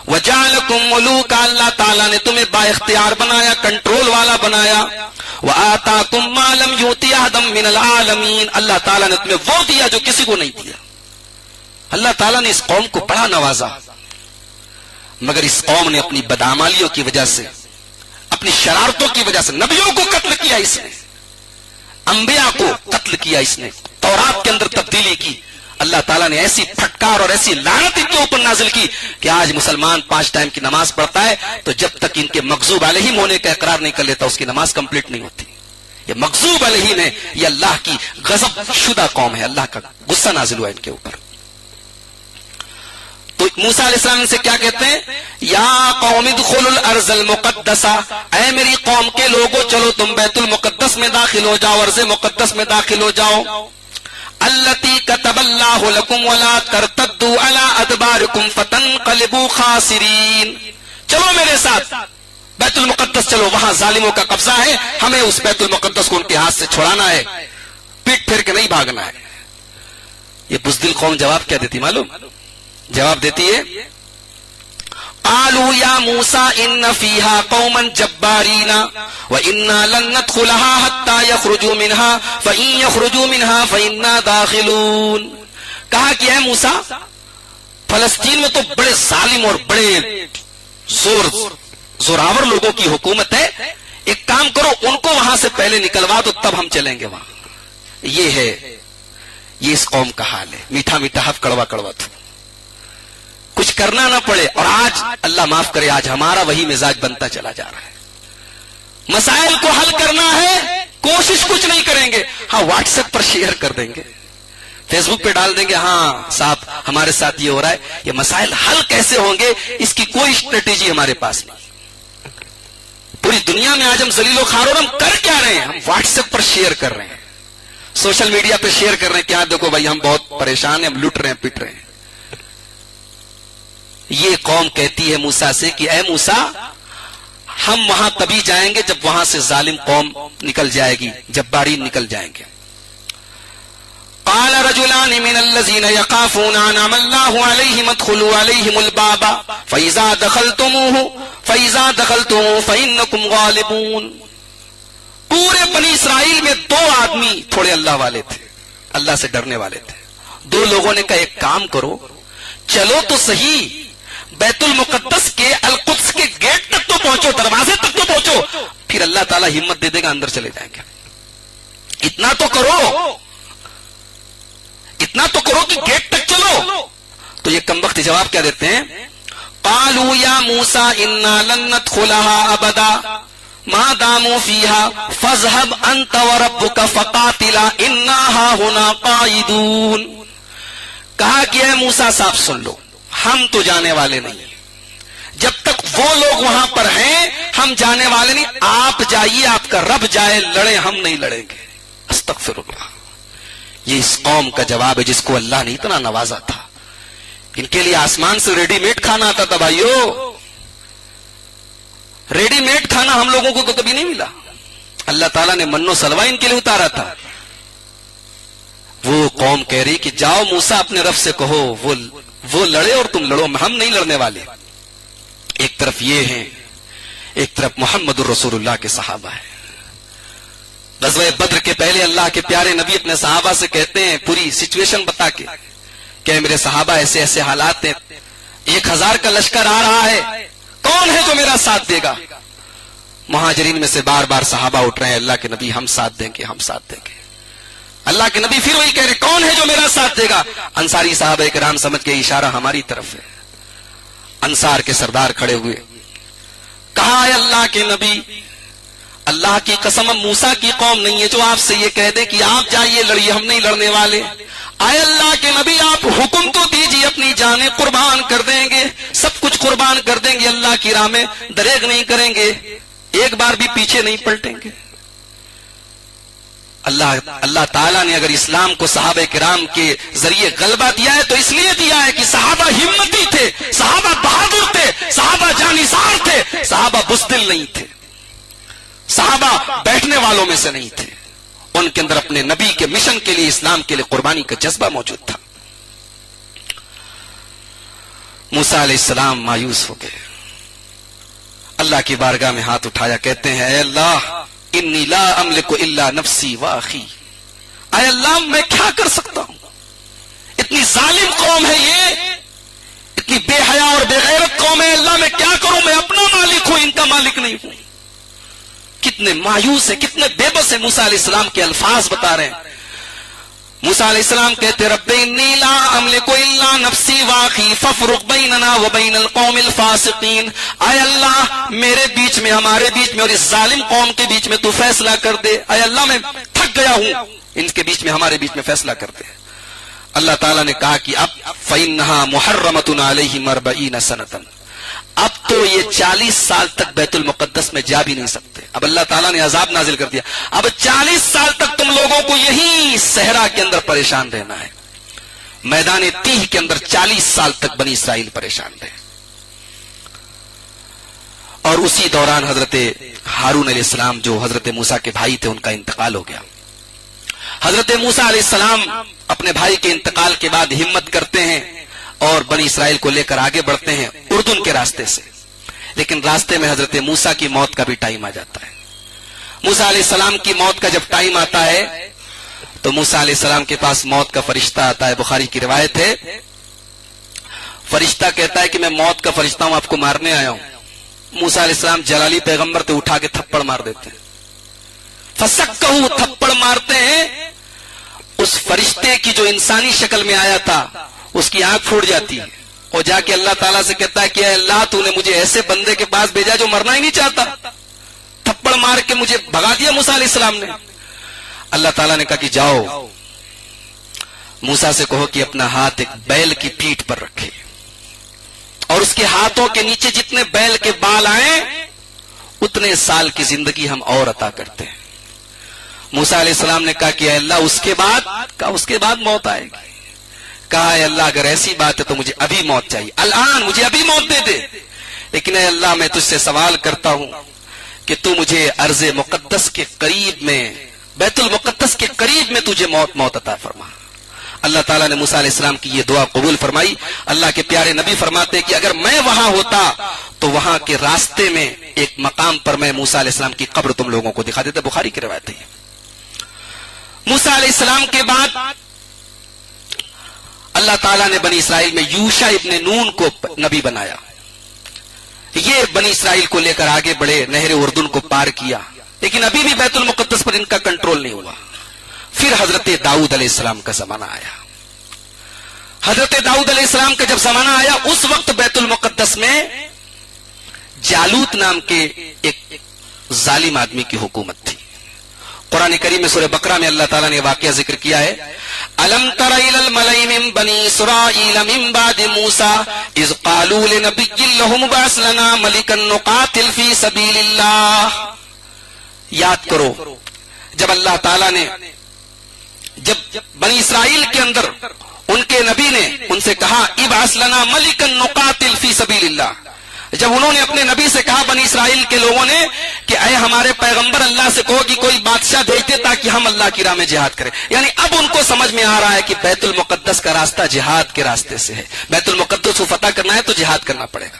وَجَعَلَكُمْ مُلُوكًا، اللہ تعالیٰ نے تمہیں با اختیار بنایا، کنٹرول والا بنایا، وَآتَاكُمْ مَا لَمْ يُؤْتِ أَحَدًا مِّنَ الْعَالَمِينَ، اللہ تعالیٰ نے تمہیں وہ دیا جو کسی کو نہیں دیا۔ اللہ تعالیٰ نے اس قوم کو بڑا نوازا، مگر اس قوم نے اپنی بدعمالیوں کی وجہ سے، اپنی شرارتوں کی وجہ سے نبیوں کو قتل کیا، اس نے انبیاء کو قتل کیا، اس نے تورات کے اندر تبدیلی کی۔ اللہ تعالیٰ نے ایسی پھٹکار اور ایسی لعنت ان کے اوپر نازل کی کہ آج مسلمان 5 ٹائم کی نماز پڑھتا ہے تو جب تک ان کے مغضوب علیہم ہونے کا اقرار نہیں کر لیتا اس کی نماز کمپلیٹ نہیں ہوتی۔ یہ مغضوب علیہم ہے، یہ اللہ کی غضب شدہ قوم ہے، اللہ کا غصہ نازل ہوا ان کے اوپر۔ تو موسیٰ علیہ السلام سے کیا کہتے ہیں؟ یا قوم ادخلوا الارض المقدسہ، اے میری قوم کے لوگوں چلو تم بیت المقدس میں داخل ہو جاؤ، ارض مقدس میں داخل ہو جاؤ، التی کتب اللہ لکم ولا ترتدوا علی ادبارکم فتنقلبوا خاسرین، چلو میرے ساتھ بیت المقدس چلو، وہاں ظالموں کا قبضہ ہے، ہمیں اس بیت المقدس کو ان کے ہاتھ سے چھڑانا ہے، پیٹ پھیر کے نہیں بھاگنا ہے۔ یہ بزدل قوم جواب کیا دیتی معلوم؟ جواب دیتی ہے قالوا یا موسیٰ ان فیہا قوما جبارین وإنا لن ندخلها حتی یخرجوا منها فإن یخرجوا منها فإنا داخلون، کہا کہ اے موسیٰ فلسطین میں تو بڑے ظالم اور بڑے زوراور لوگوں کی حکومت ہے، ایک کام کرو ان کو وہاں سے پہلے نکلوا دو تب ہم چلیں گے وہاں۔ یہ ہے، یہ اس قوم کا حال ہے، میٹھا میٹھا حق کڑوا کڑوا تھا، کچھ کرنا نہ پڑے۔ اور آج اللہ معاف کرے، آج ہمارا وہی مزاج بنتا چلا جا رہا ہے، مسائل کو حل کرنا ہے کوشش کچھ نہیں کریں گے، ہاں واٹس ایپ پر شیئر کر دیں گے، فیس بک پہ ڈال دیں گے ہاں صاحب ہمارے ساتھ یہ ہو رہا ہے، یہ مسائل حل کیسے ہوں گے اس کی کوئی اسٹریٹجی ہمارے پاس نہیں۔ پوری دنیا میں آج ہم ذلیل و خوار اور ہم کر کیا رہے ہیں؟ ہم واٹس ایپ پر شیئر کر رہے ہیں، سوشل میڈیا پہ شیئر کر رہے ہیں کہ ہاں دیکھو بھائی ہم بہت پریشان ہیں، ہم لٹ رہے ہیں پٹ رہے ہیں۔ یہ قوم کہتی ہے موسیٰ سے کہ اے موسیٰ ہم وہاں تبھی جائیں گے جب وہاں سے ظالم قوم نکل جائے گی، جبارین نکل جائیں گے۔ قال رجلان من الذين يخافون انعم الله عليهم ادخلوا عليهم الباب فاذا دخلتموه فانكم غالبون۔ پورے بنی اسرائیل میں دو آدمی تھوڑے اللہ والے تھے، اللہ سے ڈرنے والے تھے۔ دو لوگوں نے کہا ایک کام کرو، چلو تو صحیح بیت المقدس کے القدس کے گیٹ تک تو پہنچو، دروازے تک تو پہنچو، پھر اللہ تعالیٰ ہمت دے دے گا اندر چلے جائیں گے۔ اتنا تو کرو، اتنا تو کرو کہ گیٹ تک چلو۔ تو یہ کم وقت جواب کیا دیتے ہیں؟ قالوا یا موسیٰ انا لن ندخلها ابدا ما داموا فیہا فاذهب انت وربک فقاتلا انا ہاہنا قاعدون۔ کہا کہ اے موسیٰ صاحب سن لو، ہم تو جانے والے نہیں ہیں، جب تک وہ لوگ وہاں پر ہیں ہم جانے والے نہیں، آپ جائیے، آپ کا رب جائے، لڑیں، ہم نہیں لڑیں گے۔ استغفر اللہ۔ یہ اس قوم کا جواب ہے جس کو اللہ نے اتنا نوازا تھا، ان کے لیے آسمان سے ریڈی میڈ کھانا آتا تھا بھائیو، ریڈی میڈ کھانا ہم لوگوں کو تو کبھی نہیں ملا، اللہ تعالیٰ نے من و سلوہ ان کے لیے اتارا تھا۔ وہ قوم کہہ رہی کہ جاؤ موسیٰ اپنے رب سے کہو وہ لڑے اور تم لڑو، ہم نہیں لڑنے والے۔ ایک طرف یہ ہیں، ایک طرف محمد الرسول اللہ کے صحابہ ہیں۔ غزوہ بدر کے پہلے اللہ کے پیارے نبی اپنے صحابہ سے کہتے ہیں پوری سچویشن بتا کے کہ میرے صحابہ ایسے ایسے حالات ہیں، 1000 کا لشکر آ رہا ہے، کون ہے جو میرا ساتھ دے گا؟ مہاجرین میں سے بار بار صحابہ اٹھ رہے ہیں، اللہ کے نبی ہم ساتھ دیں گے، ہم ساتھ دیں گے۔ اللہ کے نبی پھر وہی کہہ رہے کون ہے جو میرا ساتھ دے گا؟ انصاری صحابہ کرام سمجھ کے اشارہ ہماری طرف ہے۔ انصار کے سردار کھڑے ہوئے، کہا اے اللہ کے نبی، اللہ کی قسم موسیٰ کی قوم نہیں ہے جو آپ سے یہ کہہ دے کہ آپ جائیے لڑیے، ہم نہیں لڑنے والے۔ اے اللہ کے نبی آپ حکم تو دیجیے، اپنی جانیں قربان کر دیں گے، سب کچھ قربان کر دیں گے، اللہ کی راہ میں دریغ نہیں کریں گے، ایک بار بھی پیچھے نہیں پلٹیں گے۔ اللہ تعالیٰ نے اگر اسلام کو صحابہ کرام کے ذریعے غلبہ دیا ہے تو اس لیے دیا ہے کہ صحابہ ہمتی تھے، صحابہ بہادر تھے، صحابہ جانثار تھے، صحابہ بزدل نہیں تھے، صحابہ بیٹھنے والوں میں سے نہیں تھے، ان کے اندر اپنے نبی کے مشن کے لیے، اسلام کے لیے قربانی کا جذبہ موجود تھا۔ موسیٰ علیہ السلام مایوس ہو گئے، اللہ کی بارگاہ میں ہاتھ اٹھایا، کہتے ہیں اے اللہ انی لا املک الا نفسی واخی، اے اللہ میں کیا کر سکتا ہوں، اتنی ظالم قوم ہے، یہ اتنی بے حیا اور بے غیرت قوم ہے، اللہ میں کیا کروں، میں اپنا مالک ہوں، ان کا مالک نہیں ہوں۔ کتنے مایوس ہیں، کتنے بے بس ہیں۔ موسیٰ علیہ السلام کے الفاظ بتا رہے ہیں، موسیٰ علیہ السلام کہتے رب انی لا املک الا نفسی واخی فافرق بیننا وبین القوم الفاسقین، اے اللہ میرے بیچ میں، ہمارے بیچ میں اور اس ظالم قوم کے بیچ میں تو فیصلہ کر دے، اے اللہ میں تھک گیا ہوں، ان کے بیچ میں، ہمارے بیچ میں فیصلہ کر دے۔ اللہ تعالیٰ نے کہا کہ اب فَإِنَّهَا مُحَرَّمَةٌ عَلَيْهِمْ 40 سَنَةً، اب تو یہ 40 سال تک بیت المقدس میں جا بھی نہیں سکتے. اب اللہ تعالیٰ نے عذاب نازل کر دیا. اب 40 سال تک تم لوگوں کو یہی صحرا کے اندر پریشان رہنا ہے. میدان تیہ کے اندر 40 سال تک بنی اسرائیل پریشان رہے. اور اسی دوران حضرت ہارون علیہ السلام جو حضرت موسیٰ کے بھائی تھے ان کا انتقال ہو گیا. حضرت موسیٰ علیہ السلام اپنے بھائی کے انتقال کے بعد ہمت کرتے ہیں اور بنی اسرائیل کو لے کر آگے بڑھتے ہیں اردن کے راستے سے. لیکن راستے میں حضرت موسیٰ کی موت کا بھی ٹائم آ جاتا ہے. موسیٰ علیہ السلام کی موت کا جب ٹائم آتا ہے تو موسیٰ علیہ السلام کے پاس موت کا فرشتہ آتا ہے. بخاری کی روایت ہے, فرشتہ کہتا ہے کہ میں موت کا فرشتہ ہوں, آپ کو مارنے آیا ہوں. موسیٰ علیہ السلام جلالی پیغمبر تے اٹھا کے تھپڑ مار دیتے ہیں. فسکہو, تھپڑ مارتے ہیں. اس فرشتے کی جو انسانی شکل میں آیا تھا اس کی آنکھ پھوٹ جاتی ہے اور جا کے اللہ تعالیٰ سے کہتا ہے کہ اے اللہ تو نے مجھے ایسے بندے کے پاس بھیجا جو مرنا ہی نہیں چاہتا, تھپڑ مار کے مجھے بھگا دیا موسیٰ علیہ السلام نے. اللہ تعالیٰ نے کہا کہ جاؤ موسیٰ سے کہو کہ اپنا ہاتھ ایک بیل کی پیٹھ پر رکھے اور اس کے ہاتھوں کے نیچے جتنے بیل کے بال آئیں اتنے سال کی زندگی ہم اور عطا کرتے ہیں. موسیٰ علیہ السلام نے کہا کہ اے اللہ اس کے بعد موت آئے گی. کہا اے اللہ اگر ایسی بات ہے تو مجھے ابھی موت چاہیے, الان مجھے ابھی موت دے دے. لیکن اے اللہ میں تجھ سے سوال کرتا ہوں کہ تو مجھے ارض مقدس کے قریب میں, بیت المقدس کے قریب میں تجھے موت عطا فرما. اللہ تعالیٰ نے موسیٰ علیہ السلام کی یہ دعا قبول فرمائی. اللہ کے پیارے نبی فرماتے کہ اگر میں وہاں ہوتا تو وہاں کے راستے میں ایک مقام پر میں موسیٰ علیہ السلام کی قبر تم لوگوں کو دکھا دیتا. بخاری کی روایت ہے. موسیٰ علیہ السلام کے بعد اللہ تعالیٰ نے بنی اسرائیل میں یوشع ابن نون کو نبی بنایا. یہ بنی اسرائیل کو لے کر آگے بڑھے, نہر اردن کو پار کیا, لیکن ابھی بھی بیت المقدس پر ان کا کنٹرول نہیں ہوا. پھر حضرت داؤد علیہ السلام کا زمانہ آیا. حضرت داؤد علیہ السلام کا جب زمانہ آیا اس وقت بیت المقدس میں جالوت نام کے ایک ظالم آدمی کی حکومت تھی. قرآن کریم میں سورہ بقرہ میں اللہ تعالیٰ نے واقعہ ذکر کیا ہے, الم تر الی الملأ من بنی اسرائیل من بعد موسیٰ اذ قالوا لنبی لہم ابعث لنا ملکا نقاتل فی سبیل اللہ. یاد کرو جب اللہ تعالیٰ نے جب بنی اسرائیل کے اندر ان کے نبی نے ان سے کہا ابعث لنا ملکا نقاتل فی سبیل اللہ, جب انہوں نے اپنے نبی سے کہا بنی اسرائیل کے لوگوں نے کہ اے ہمارے پیغمبر اللہ سے کہو کہ کوئی بادشاہ بھیج دے تاکہ ہم اللہ کی راہ میں جہاد کریں. یعنی اب ان کو سمجھ میں آ رہا ہے کہ بیت المقدس کا راستہ جہاد کے راستے سے ہے, بیت المقدس کو فتح کرنا ہے تو جہاد کرنا پڑے گا.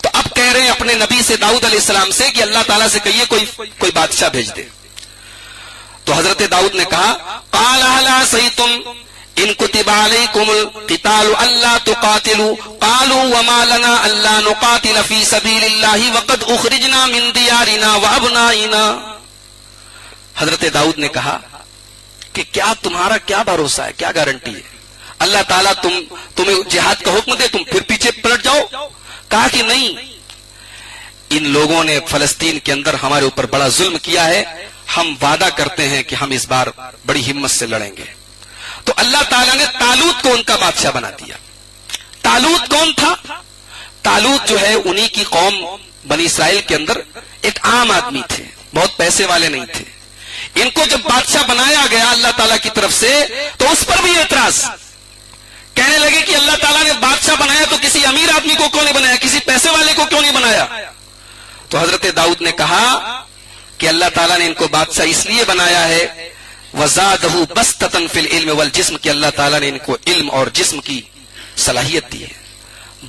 تو اب کہہ رہے ہیں اپنے نبی سے داؤد علیہ السلام سے کہ اللہ تعالیٰ سے کہیے کوئی بادشاہ بھیج دے. تو حضرت داؤد نے کہا قال هل عصيتم ان كتب عليكم القتال الا تقاتلوا قالوا وما لنا الا نقاتل في سبيل الله وقد اخرجنا من ديارنا وابنائنا. حضرت داؤد نے کہا کہ کیا تمہارا کیا بھروسہ ہے, کیا گارنٹی ہے, اللہ تعالیٰ تمہیں جہاد کا حکم دے تم پھر پیچھے پلٹ جاؤ. کہا کہ نہیں, ان لوگوں نے فلسطین کے اندر ہمارے اوپر بڑا ظلم کیا ہے, ہم وعدہ کرتے ہیں کہ ہم اس بار بڑی ہمت سے لڑیں گے. تو اللہ تعالیٰ نے طالوت کو ان کا بادشاہ بنا دیا. طالوت کون تھا؟ طالوت جو ہے انہی کی قوم بنی اسرائیل کے اندر ایک عام آدمی تھے, بہت پیسے والے نہیں تھے. ان کو جب بادشاہ بنایا گیا اللہ تعالیٰ کی طرف سے تو اس پر بھی اعتراض, کہنے لگے کہ اللہ تعالیٰ نے بادشاہ بنایا تو کسی امیر آدمی کو کیوں نہیں بنایا, کسی پیسے والے کو کیوں نہیں بنایا. تو حضرت داؤد نے کہا کہ اللہ تعالیٰ نے ان کو بادشاہ اس لیے بنایا ہے وَزَادَهُ بَسْطَةً فِي الْعِلْمِ وَالْجِسْمِ کہ اللہ تعالیٰ نے ان کو علم اور جسم کی صلاحیت دی ہے.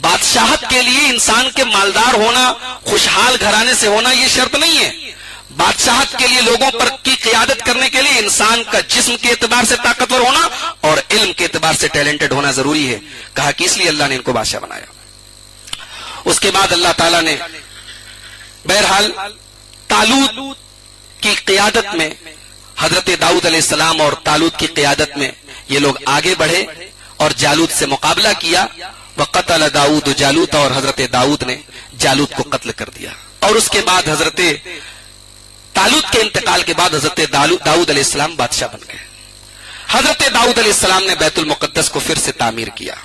بادشاہت کے لیے انسان کے مالدار ہونا, خوشحال گھرانے سے ہونا یہ شرط نہیں ہے. بادشاہت کے لیے لوگوں پر کی قیادت کرنے کے لیے انسان کا جسم کے اعتبار سے طاقتور ہونا اور علم کے اعتبار سے ٹیلنٹڈ ہونا ضروری ہے. کہا کہ اس لیے اللہ نے ان کو بادشاہ بنایا. اس کے بعد اللہ تعالیٰ نے بہرحال طالوت کی قیادت میں, حضرت داؤد علیہ السلام اور طالوت کی قیادت میں یہ لوگ آگے بڑھے اور جالوت سے مقابلہ کیا. وقتل داؤد جالوت, اور حضرت داؤد نے جالوت کو قتل کر دیا. اور اس کے بعد حضرت طالوت کے انتقال کے بعد حضرت داؤد علیہ السلام بادشاہ بن گئے. حضرت داؤد علیہ السلام نے بیت المقدس کو پھر سے تعمیر کیا.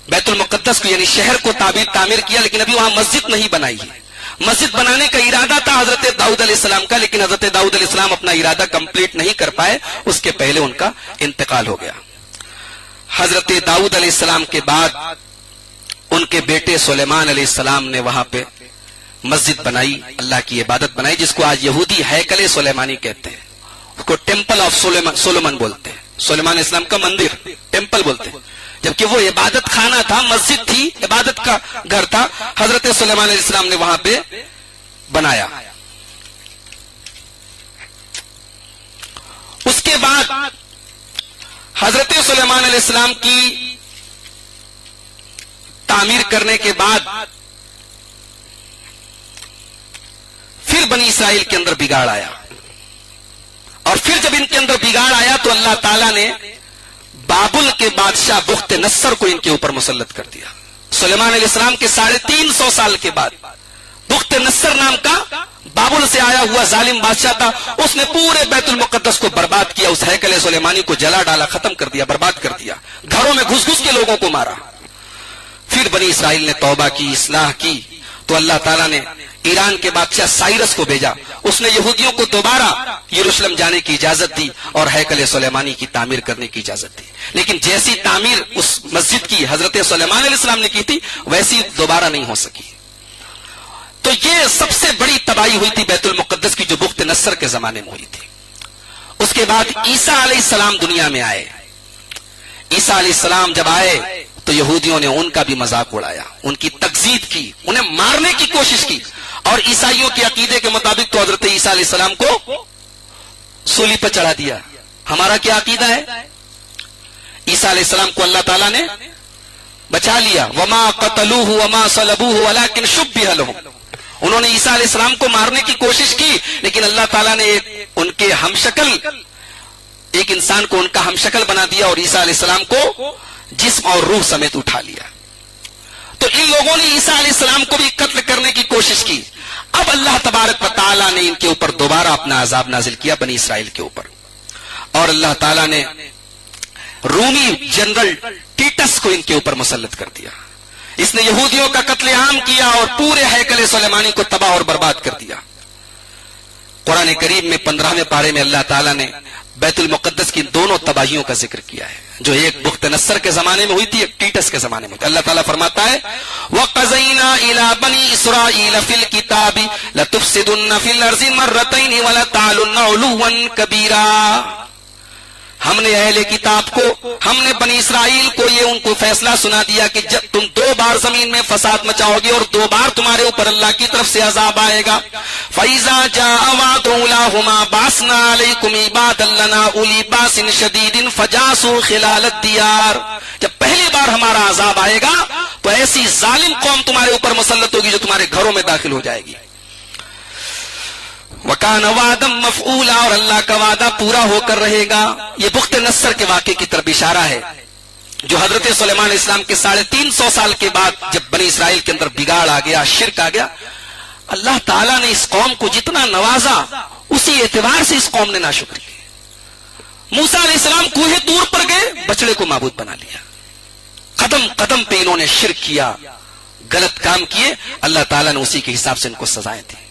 بیت المقدس کو یعنی شہر کو تعمیر کیا، لیکن ابھی وہاں مسجد نہیں بنائی ہے. مسجد بنانے کا ارادہ تھا حضرت داؤد علیہ السلام کا، لیکن حضرت داؤد علیہ السلام اپنا ارادہ کمپلیٹ نہیں کر پائے، اس کے پہلے ان کا انتقال ہو گیا. حضرت داؤد علیہ السلام کے بعد ان کے بیٹے سلیمان علیہ السلام نے وہاں پہ مسجد بنائی، اللہ کی عبادت بنائی، جس کو آج یہودی ہیکل سلیمانی کہتے ہیں. اس کو ٹیمپل آف سولومن بولتے ہیں. سلیمان علیہ السلام کا مندر ٹیمپل بولتے ہیں، جبکہ وہ عبادت خانہ تھا، مسجد تھی، عبادت کا گھر تھا. حضرت سلیمان علیہ السلام نے وہاں پہ بنایا. اس کے بعد حضرت سلیمان علیہ السلام کی تعمیر کرنے کے بعد پھر بنی اسرائیل کے اندر بگاڑ آیا، اور پھر جب ان کے اندر بگاڑ آیا تو اللہ تعالیٰ نے بابل کے بادشاہ بخت نصر کو ان کے اوپر مسلط کر دیا. سلیمان علیہ السلام کے 350 سال کے بعد بخت نصر نام کا بابل سے آیا ہوا ظالم بادشاہ تھا. اس نے پورے بیت المقدس کو برباد کیا، اس ہیکل سلیمانی کو جلا ڈالا، ختم کر دیا، برباد کر دیا، گھروں میں گھس گھس کے لوگوں کو مارا. پھر بنی اسرائیل نے توبہ کی، اصلاح کی، تو اللہ تعالیٰ نے ایران کے بادشاہ سائرس کو بھیجا. اس نے یہودیوں کو دوبارہ یروشلم جانے کی اجازت دی اور ہیکل سلیمانی کی تعمیر کرنے کی اجازت دی. لیکن جیسی تعمیر اس مسجد کی حضرت سلیمان علیہ السلام نے کی تھی ویسی دوبارہ نہیں ہو سکی. تو یہ سب سے بڑی تباہی ہوئی تھی بیت المقدس کی، جو بخت نصر کے زمانے میں ہوئی تھی. اس کے بعد عیسیٰ علیہ السلام دنیا میں آئے. عیسیٰ علیہ السلام جب آئے تو یہودیوں نے ان کا بھی مذاق اڑایا، ان کی تکذیب کی، انہیں مارنے کی کوشش کی. اور عیسائیوں کے عقیدے کے مطابق تو حضرت عیسیٰ علیہ السلام کو سولی پر چڑھا دیا. ہمارا کیا عقیدہ ہے؟ عیسیٰ علیہ السلام کو اللہ تعالیٰ نے بچا لیا. وما قتلوہ وما صلبوہ ولکن شبہ لہم. انہوں نے عیسیٰ علیہ السلام کو مارنے کی کوشش کی، لیکن اللہ تعالیٰ نے ان کے ہمشکل ایک انسان کو ان کا ہمشکل بنا دیا اور عیسیٰ علیہ السلام کو جسم اور روح سمیت اٹھا لیا. تو ان لوگوں نے عیسیٰ علیہ السلام کو بھی قتل کرنے کی کوشش کی. اب اللہ تبارک و تعالیٰ نے ان کے اوپر دوبارہ اپنا عذاب نازل کیا، بنی اسرائیل کے اوپر. اور اللہ تعالیٰ نے رومی جنرل ٹیٹس کو ان کے اوپر مسلط کر دیا. اس نے یہودیوں کا قتل عام کیا اور پورے ہیکل سلیمانی کو تباہ اور برباد کر دیا. قرآن کریم میں 15ویں پارے میں اللہ تعالیٰ نے بیت المقدس کی دونوں تباہیوں کا ذکر کیا ہے، جو ایک بخت نصر کے زمانے میں ہوئی تھی، ایک ٹیٹس کے زمانے میں. اللہ تعالیٰ فرماتا ہے وَقَضَيْنَا إِلَىٰ بَنِي إِسْرَائِيلَ فِي الْكِتَابِ لَتُفْسِدُنَّ فِي الْأَرْضِ مَرَّتَيْنِ وَلَتَعْلُنَّ عُلُوًّا كَبِيرًا. ہم نے اہل کتاب کو، ہم نے بنی اسرائیل کو یہ ان کو فیصلہ سنا دیا کہ جب تم 2 بار زمین میں فساد مچاؤ گے اور 2 بار تمہارے اوپر اللہ کی طرف سے عذاب آئے گا. فَإِذَا جَاءَ وَعْدُ أُولَاهُمَا بَعَثْنَا عَلَيْكُمْ عِبَادًا لَنَا أُولِي بَأْسٍ شَدِيدٍ فَجَاسُوا خِلَالَ الدِّيَارِ. جب پہلی بار ہمارا عذاب آئے گا تو ایسی ظالم قوم تمہارے اوپر مسلط ہوگی جو تمہارے گھروں میں داخل ہو جائے گی. وَكَانَ وَعْدًا مَفْعُولًا. اور اللہ کا وعدہ پورا ہو کر رہے گا. یہ بخت نصر کے واقعے کی طرف اشارہ ہے، جو حضرت سلیمان علیہ السلام کے 350 سال کے بعد جب بنی اسرائیل کے اندر بگاڑ آ گیا، شرک آ گیا، اللہ تعالیٰ نے اس قوم کو جتنا نوازا اسی اعتبار سے اس قوم نے ناشکری کی. موسیٰ علیہ السلام کوہ طور پر گئے، بچڑے کو معبود بنا لیا. قدم قدم پہ انہوں نے شرک کیا، غلط کام کیے. اللہ تعالیٰ نے اسی کے حساب سے ان کو سزائیں دی.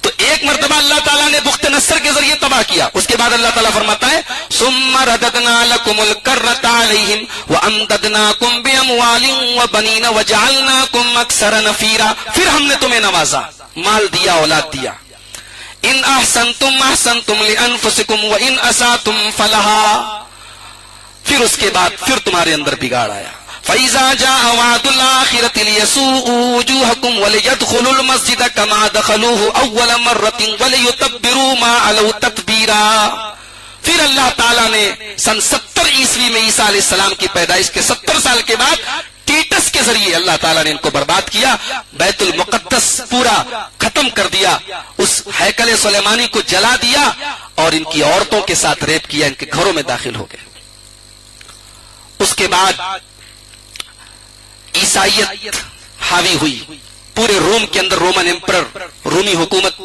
تو ایک مرتبہ اللہ تعالیٰ نے بخت نصر کے ذریعے تباہ کیا. اس کے بعد اللہ تعالیٰ فرماتا ہے ثم رددنا لكم الكرة عليهم وامددناكم باموال وبنين وجعلناكم اكثر نفيرا. پھر ہم نے تمہیں نوازا، مال دیا، اولاد دیا. ان احسنتم احسنتم لانفسكم وان اسأتم فلها. پھر اس کے بعد پھر تمہارے اندر بگاڑ آیا. فَإِذَا جَاءَ وَعْدُ الْآخِرَةِ لِيَسُوءُوا وُجُوهَكُمْ وَلِيَدْخُلُوا الْمَسْجِدَ كَمَا دَخَلُوهُ أَوَّلَ مَرَّةٍ وَلِيُتَبِّرُوا مَا عَلَوْا تَتْبِيرًا. پھر اللہ تعالیٰ نے سن 70 عیسوی میں عیسیٰ علیہ السلام کی پیدائش کے 70 سال کے بعد ٹیٹس کے ذریعے اللہ تعالیٰ نے ان کو برباد کیا. بیت المقدس پورا ختم کر دیا، اس ہیکل سلیمانی کو جلا دیا اور ان کی عورتوں کے ساتھ ریپ کیا، ان کے گھروں میں داخل ہو گئے. اس کے بعد عیسائیت حاوی ہوئی پورے روم کے اندر. رومن امپرر، رومی حکومت،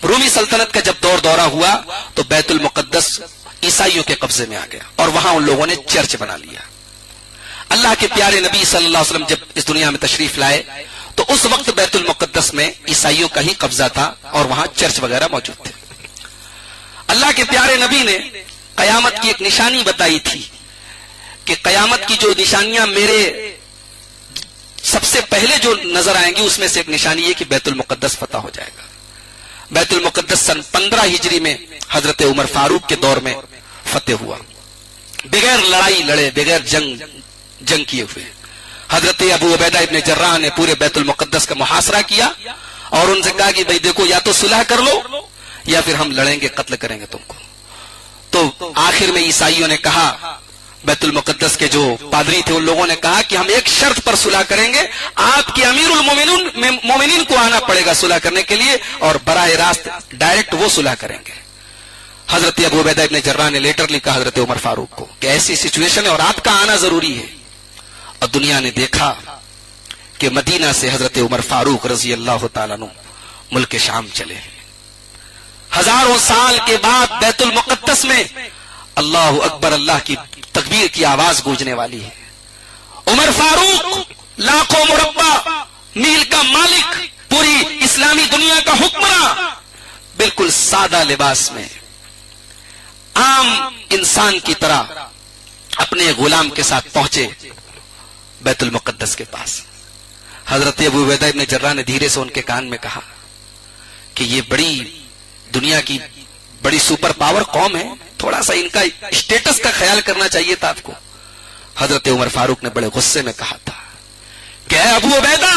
رومی سلطنت کا جب دورہ ہوا تو بیت المقدس عیسائیوں کے قبضے میں آ گیا اور وہاں ان لوگوں نے چرچ بنا لیا. اللہ کے پیارے نبی صلی اللہ علیہ وسلم جب اس دنیا میں تشریف لائے تو اس وقت بیت المقدس میں عیسائیوں کا ہی قبضہ تھا اور وہاں چرچ وغیرہ موجود تھے. اللہ کے پیارے نبی نے قیامت کی ایک نشانی بتائی تھی کہ قیامت کی جو نشانیاں میرے سب سے پہلے جو نظر آئیں گی اس میں سے ایک نشانی یہ کہ بیت المقدس فتح ہو جائے گا. بیت المقدس سن 15 ہجری میں حضرت عمر فاروق کے دور میں فتح ہوا، بغیر لڑائی لڑے، بغیر جنگ کیے ہوئے. حضرت ابو عبیدہ ابن جراح نے پورے بیت المقدس کا محاصرہ کیا اور ان سے کہا کہ بھئی دیکھو یا تو صلح کر لو یا پھر ہم لڑیں گے، قتل کریں گے تم کو. تو آخر میں عیسائیوں نے کہا، بیت المقدس کے جو پادری تھے ان لوگوں نے کہا کہ ہم ایک شرط پر صلح کریں گے، آپ کے امیر المومنین کو آنا پڑے گا صلح کرنے کے لیے اور براہ راست ڈائریکٹ وہ صلح کریں گے. حضرت ابو عبیدہ ابن جراح نے لیٹر لکھا حضرت عمر فاروق کو کہ ایسی سچویشن ہے اور آپ کا آنا ضروری ہے. اور دنیا نے دیکھا کہ مدینہ سے حضرت عمر فاروق رضی اللہ تعالیٰ عنہ ملک شام چلے. ہزاروں سال کے بعد بیت المقدس میں اللہ اکبر، اللہ کی تکبیر کی آواز گونجنے والی ہے. عمر فاروق لاکھوں مربع میل کا مالک، پوری اسلامی دنیا کا حکمراں، بالکل سادہ لباس میں عام انسان کی طرح اپنے غلام کے ساتھ پہنچے بیت المقدس کے پاس. حضرت ابو عبیدہ ابن جراح نے دھیرے سے ان کے کان میں کہا کہ یہ بڑی دنیا کی بڑی سپر پاور قوم ہے، تھوڑا سا ان کا اسٹیٹس کا خیال کرنا چاہیے تھا آپ کو. حضرت عمر فاروق نے بڑے غصے میں کہا تھا کہ اے ابو عبیدہ،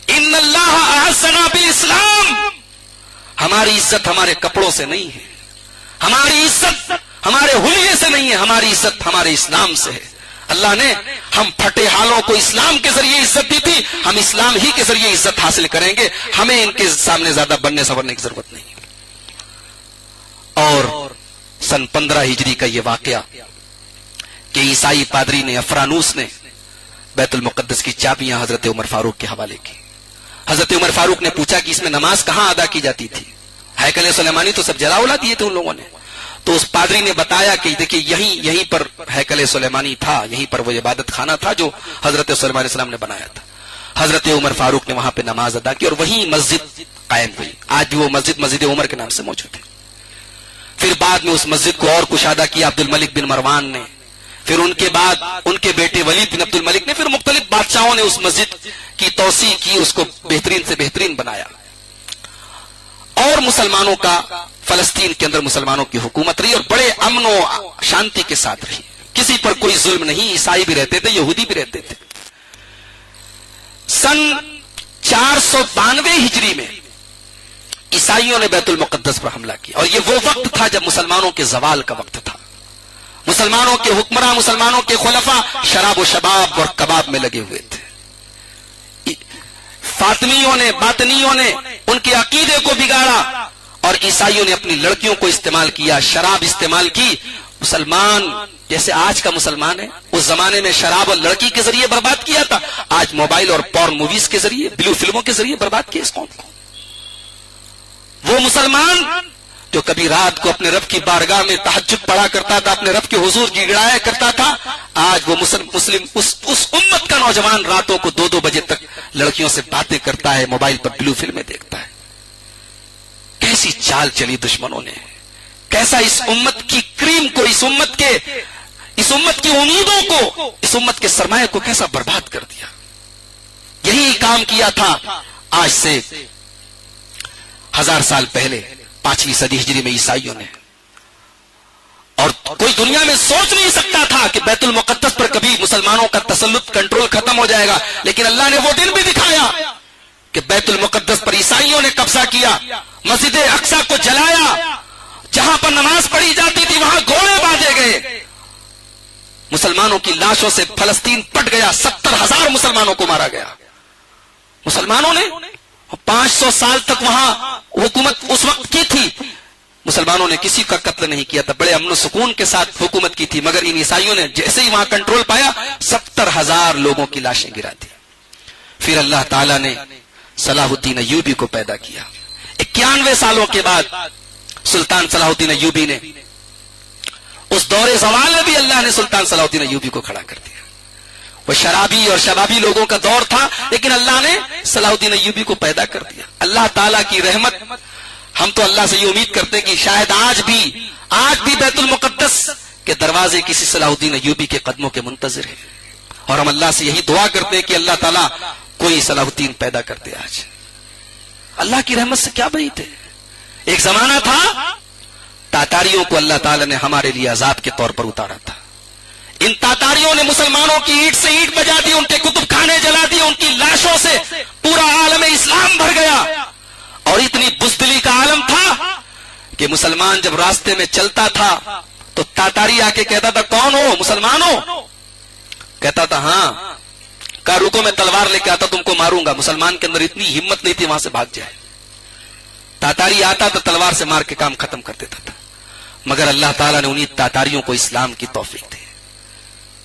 ان اللہ اعزنا بالاسلام، ہماری عزت ہمارے کپڑوں سے نہیں ہے، ہماری عزت ہمارے حلیے سے نہیں ہے، ہماری عزت ہمارے اسلام سے ہے. اللہ نے ہم پھٹے حالوں کو اسلام کے ذریعے عزت دی تھی، ہم اسلام ہی کے ذریعے عزت حاصل کریں گے، ہمیں ان کے سامنے زیادہ بننے سنورنے کی ضرورت نہیں. اور سن 15 ہجری کا یہ واقعہ کہ عیسائی پادری نے، افرانوس نے بیت المقدس کی چابیاں حضرت عمر فاروق کے حوالے کی. حضرت عمر فاروق نے پوچھا کہ اس میں نماز کہاں ادا کی جاتی تھی؟ ہیکل سلیمانی تو سب جلا الا دیے تھے ان لوگوں نے. تو اس پادری نے بتایا کہ دیکھیے یہیں پر ہیکل سلیمانی تھا، یہیں پر وہ عبادت خانہ تھا جو حضرت سلیمان علیہ السلام نے بنایا تھا. حضرت عمر فاروق نے وہاں پہ نماز ادا کی اور وہیں مسجد قائم ہوئی. آج بھی وہ مسجد عمر کے نام سے موجود ہے. پھر بعد میں اس مسجد کو اور کشادہ کیا عبد الملک بن مروان نے، پھر ان کے بعد ان کے بیٹے ولید بن عبد الملک نے، پھر مختلف بادشاہوں نے اس مسجد کی توسیع کی، اس کو بہترین سے بہترین بنایا. اور مسلمانوں کا فلسطین کے اندر مسلمانوں کی حکومت رہی اور بڑے امن و شانتی کے ساتھ رہی، کسی پر کوئی ظلم نہیں. عیسائی بھی رہتے تھے، یہودی بھی رہتے تھے. سن 492 ہجری میں عیسائیوں نے بیت المقدس پر حملہ کیا اور یہ وہ وقت تھا جب مسلمانوں کے زوال کا وقت تھا. مسلمانوں کے حکمراں، مسلمانوں کے خلفاء شراب و شباب اور کباب میں لگے ہوئے تھے. فاطمیوں نے، باطنیوں نے ان کے عقیدے کو بگاڑا اور عیسائیوں نے اپنی لڑکیوں کو استعمال کیا، شراب استعمال کی. مسلمان جیسے آج کا مسلمان ہے، اس زمانے میں شراب اور لڑکی کے ذریعے برباد کیا تھا، آج موبائل اور پورن موویز کے ذریعے، بلو فلموں کے ذریعے برباد کیا اس قوم کو. وہ مسلمان جو کبھی رات کو اپنے رب کی بارگاہ میں تہجد پڑھا کرتا تھا، اپنے رب کے حضور گڑگڑایا کرتا تھا، آج وہ مسلم اس امت کا نوجوان راتوں کو 2-2 بجے تک لڑکیوں سے باتیں کرتا ہے، موبائل پر بلو فلمیں دیکھتا ہے. کیسی چال چلی دشمنوں نے، کیسا اس امت کی کریم کو، اس امت کی امیدوں کو، اس امت کے سرمایہ کو کیسا برباد کر دیا. یہی کام کیا تھا آج سے 1000 سال پہلے 5ویں صدی ہجری میں عیسائیوں نے. اور کوئی دنیا میں سوچ نہیں سکتا تھا کہ بیت المقدس پر کبھی مسلمانوں کا تسلط، کنٹرول ختم ہو جائے گا، لیکن اللہ نے وہ دن بھی دکھایا کہ بیت المقدس پر عیسائیوں نے قبضہ کیا، مسجد اقصی کو جلایا، جہاں پر نماز پڑھی جاتی تھی وہاں گھوڑے باندھے گئے، مسلمانوں کی لاشوں سے فلسطین پٹ گیا، 70,000 مسلمانوں کو مارا گیا. مسلمانوں نے 500 سال تک وہاں حکومت اس وقت کی تھی، مسلمانوں نے کسی کا قتل نہیں کیا تھا، بڑے امن و سکون کے ساتھ حکومت کی تھی. مگر ان عیسائیوں نے جیسے ہی وہاں کنٹرول پایا 70,000 لوگوں کی لاشیں گرا دی. پھر اللہ تعالیٰ نے صلاح الدین ایوبی کو پیدا کیا. 91 سالوں کے بعد سلطان صلاح الدین ایوبی نے اس دور زوال میں بھی اللہ نے سلطان صلاح الدین ایوبی کو کھڑا کر دیا. وہ شرابی اور شبابی لوگوں کا دور تھا، لیکن اللہ نے صلاح الدین ایوبی کو پیدا کر دیا. اللہ تعالیٰ کی رحمت. ہم تو اللہ سے یہ امید کرتے ہیں کہ شاید آج بھی بیت المقدس کے دروازے کسی صلاح الدین ایوبی کے قدموں کے منتظر ہیں، اور ہم اللہ سے یہی دعا کرتے ہیں کہ اللہ تعالیٰ کوئی صلاح الدین پیدا کر دے. آج اللہ کی رحمت سے کیا بعید ہے. ایک زمانہ تھا تاتاریوں کو اللہ تعالیٰ نے ہمارے لیے عذاب کے طور پر اتارا تھا. ان تاتاریوں نے مسلمانوں کی اینٹ سے اینٹ بجا دی، ان کے کتب خانے جلا دیے، ان کی لاشوں سے پورا عالم اسلام بھر گیا. اور اتنی بزدلی کا عالم تھا کہ مسلمان جب راستے میں چلتا تھا تو تاتاری آ کے کہتا تھا کون ہو؟ مسلمان ہو؟ کہتا تھا ہاں. کہا رکو میں تلوار لے کے آتا تم کو ماروں گا. مسلمان کے اندر اتنی ہمت نہیں تھی وہاں سے بھاگ جائے. تاتاری آتا تو تلوار سے مار کے کام ختم کر دیتا تھا. مگر اللہ تعالیٰ نے انہی تاتاریوں کو اسلام کی توفیق دی.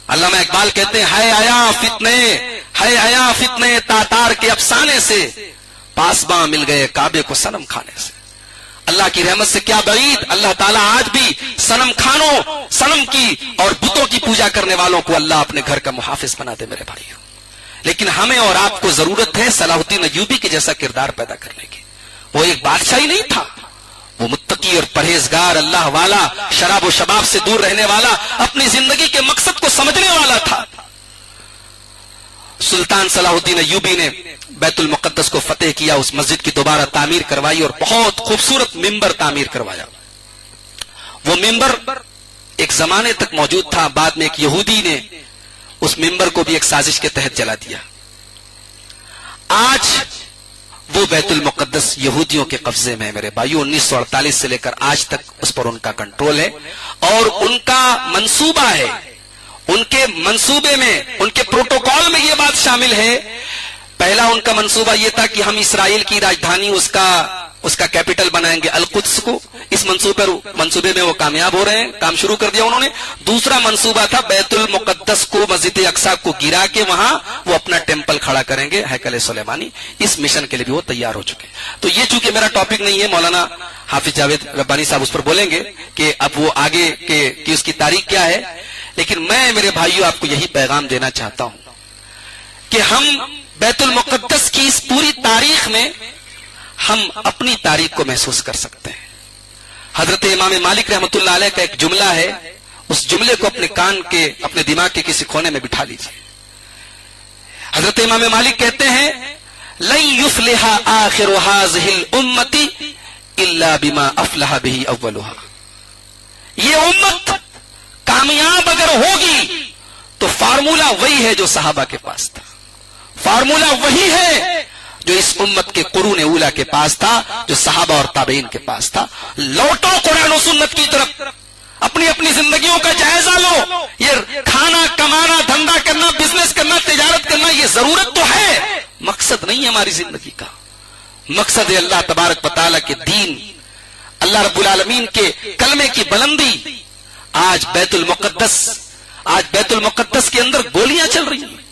علامہ اقبال کہتے ہیں ہے آیا فتنے تاتار کے افسانے سے، پاسباں مل گئے کعبے کو صنم کھانے سے. اللہ کی رحمت سے کیا بعید. اللہ تعالیٰ آج بھی صنم کھانوں، صنم کی اور بتوں کی پوجا کرنے والوں کو اللہ اپنے گھر کا محافظ بنا دے میرے بھائیوں. لیکن ہمیں اور آپ کو ضرورت ہے صلاح الدین ایوبی کے جیسا کردار پیدا کرنے کی. وہ ایک بادشاہ ہی نہیں تھا، وہ متقی اور پرہیزگار، اللہ والا، شراب و شباب سے دور رہنے والا، اپنی زندگی کے مقصد کو سمجھنے والا تھا. سلطان صلاح الدین ایوبی نے بیت المقدس کو فتح کیا، اس مسجد کی دوبارہ تعمیر کروائی اور بہت خوبصورت ممبر تعمیر کروایا. وہ ممبر ایک زمانے تک موجود تھا، بعد میں ایک یہودی نے اس ممبر کو بھی ایک سازش کے تحت جلا دیا. آج وہ بیت المقدس یہودیوں کے قبضے میں ہے میرے بھائیو. 1948 سے لے کر آج تک اس پر ان کا کنٹرول ہے، اور ان کا منصوبہ ہے، ان کے منصوبے میں، ان کے پروٹوکول میں یہ بات شامل ہے. پہلا ان کا منصوبہ یہ تھا کہ ہم اسرائیل کی راجدھانی اس کا کیپٹل بنائیں گے القدس کو. اس منصوبے میں وہ کامیاب ہو رہے ہیں، کام شروع کر دیا انہوں نے. دوسرا منصوبہ تھا بیت المقدس کو، مسجد اقصی کو گرا کے وہاں وہ اپنا ٹیمپل کھڑا کریں گے، ہیکل سلیمانی. اس مشن کے لیے بھی وہ تیار ہو چکے. تو یہ چونکہ میرا ٹاپک نہیں ہے، مولانا حافظ جاوید ربانی صاحب اس پر بولیں گے کہ اب وہ آگے کی اس کی تاریخ کیا ہے. لیکن میں میرے بھائیوں آپ کو یہی پیغام دینا چاہتا ہوں کہ ہم بیت المقدس کی اس پوری تاریخ میں ہم اپنی تاریخ کو محسوس کر سکتے ہیں. حضرت امام مالک رحمۃ اللہ علیہ کا ایک جملہ ہے، اس جملے کو اپنے کان کے، اپنے دماغ کے کسی کونے میں بٹھا لیجیے. حضرت امام مالک کہتے ہیں لن یفلح آخر هذه الامه الا بما افلح به اولها. یہ امت کامیاب اگر ہوگی تو فارمولہ وہی ہے جو صحابہ کے پاس تھا، فارمولہ وہی ہے جو اس امت کے قرون اولا کے پاس تھا، جو صحابہ اور تابعین کے پاس تھا. لوٹو قرآن و سنت کی طرف، اپنی اپنی زندگیوں کا جائزہ لو. یہ کھانا، کمانا، دھندا کرنا، بزنس کرنا، تجارت کرنا یہ ضرورت تو ہے، مقصد نہیں ہے ہماری زندگی کا. مقصد ہے اللہ تبارک و تعالیٰ کے دین، اللہ رب العالمین کے کلمے کی بلندی. آج بیت المقدس کے اندر گولیاں چل رہی ہیں.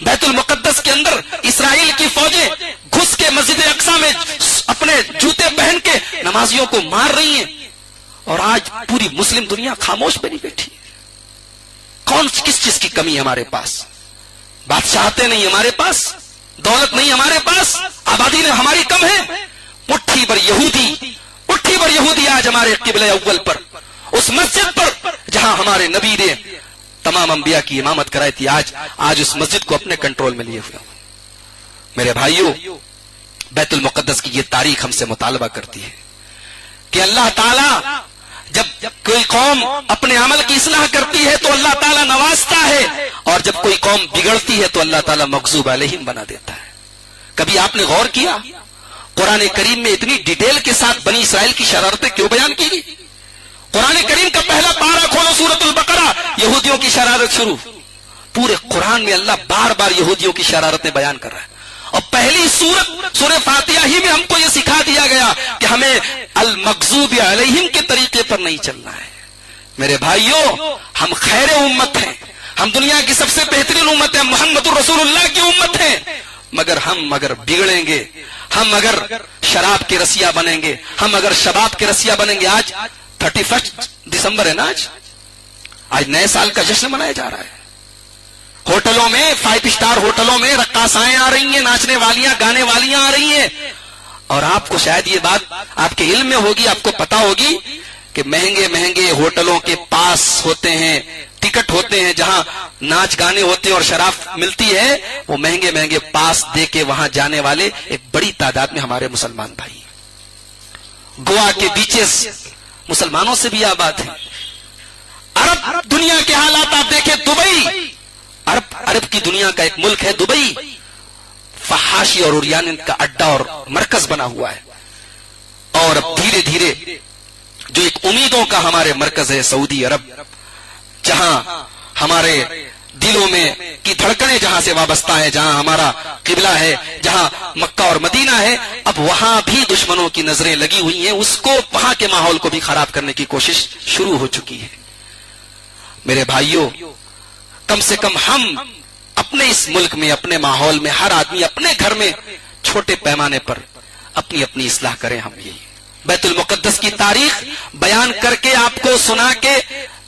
بیت المقدس کے اندر اسرائیل کی فوجیں گھس کے مسجد اقصی میں اپنے جوتے پہن کے نمازیوں کو مار رہی ہیں، اور آج پوری مسلم دنیا خاموش بنی بیٹھی. کس چیز کی کمی ہے ہمارے پاس؟ بادشاہتیں نہیں ہمارے پاس، دولت نہیں ہمارے پاس، آبادی نے ہماری کم ہے. مٹھی بھر یہودی آج ہمارے قبلہ اول پر، اس مسجد پر جہاں ہمارے نبی نے تمام انبیاء کی امامت کرائی تھی، آج اس مسجد کو اپنے کنٹرول میں لیے ہوئے. میرے بھائیوں، بیت المقدس کی یہ تاریخ ہم سے مطالبہ کرتی ہے کہ اللہ تعالیٰ جب کوئی قوم اپنے عمل کی اصلاح کرتی ہے تو اللہ تعالیٰ نوازتا ہے، اور جب کوئی قوم بگڑتی ہے تو اللہ تعالیٰ مغضوب علیہم بنا دیتا ہے. کبھی آپ نے غور کیا قرآن کریم میں اتنی ڈیٹیل کے ساتھ بنی اسرائیل کی شرارتیں کیوں بیان کی گئی؟ قرآن کریم کا پہلا پارہ کھولو سورۃ البقرہ، یہودیوں کی شرارت شروع. پورے قرآن میں اللہ بار بار یہودیوں کی شرارتیں بیان کر رہا ہے، اور پہلی سورہ فاتحہ ہی میں ہم کو یہ سکھا دیا گیا کہ ہمیں المغضوب علیہم کے طریقے پر نہیں چلنا ہے. میرے بھائیوں، ہم خیر امت ہیں، ہم دنیا کی سب سے بہترین امت ہیں، محمد الرسول اللہ کی امت ہیں. مگر ہم اگر بگڑیں گے، ہم اگر شراب کے رسیا بنیں گے، ہم اگر شباب کے رسیا بنیں گے. آج 31 دسمبر ہے نا، آج نئے سال کا جشن منایا جا رہا ہے. ہوٹلوں میں 5 اسٹار ہوٹلوں میں رقاصائیں آ رہی ہیں, ناچنے والیاں گانے والیاں آ رہی ہیں. اور آپ کو شاید یہ بات آپ کے علم میں ہوگی, آپ کو پتا ہوگی کہ مہنگے مہنگے ہوٹلوں کے پاس ہوتے ہیں, ٹکٹ ہوتے ہیں جہاں ناچ گانے ہوتے ہیں اور شراب ملتی ہے. وہ مہنگے مہنگے پاس دے کے وہاں جانے والے ایک بڑی تعداد میں ہمارے مسلمان بھائی. گوا کے بیچز مسلمانوں سے بھی آباد ہیں. عرب دنیا کے حالات آپ دیکھیں, دبئی عرب کی دنیا کا ایک ملک ہے دبئی, فحاشی اور عریان کا اڈا اور مرکز بنا ہوا ہے. اور اب دھیرے دھیرے جو ایک امیدوں کا ہمارے مرکز ہے سعودی عرب, جہاں ہمارے دلوں میں کی دھڑکنیں جہاں سے وابستہ ہے, جہاں ہمارا قبلہ ہے, جہاں مکہ اور مدینہ ہے, اب وہاں بھی دشمنوں کی نظریں لگی ہوئی ہیں. اس کو وہاں کے ماحول کو بھی خراب کرنے کی کوشش شروع ہو چکی ہے. میرے بھائیوں, کم سے کم ہم اپنے اس ملک میں, اپنے ماحول میں, ہر آدمی اپنے گھر میں چھوٹے پیمانے پر اپنی اپنی اصلاح کریں. ہم یہی بیت المقدس کی تاریخ بیان کر کے آپ کو سنا کے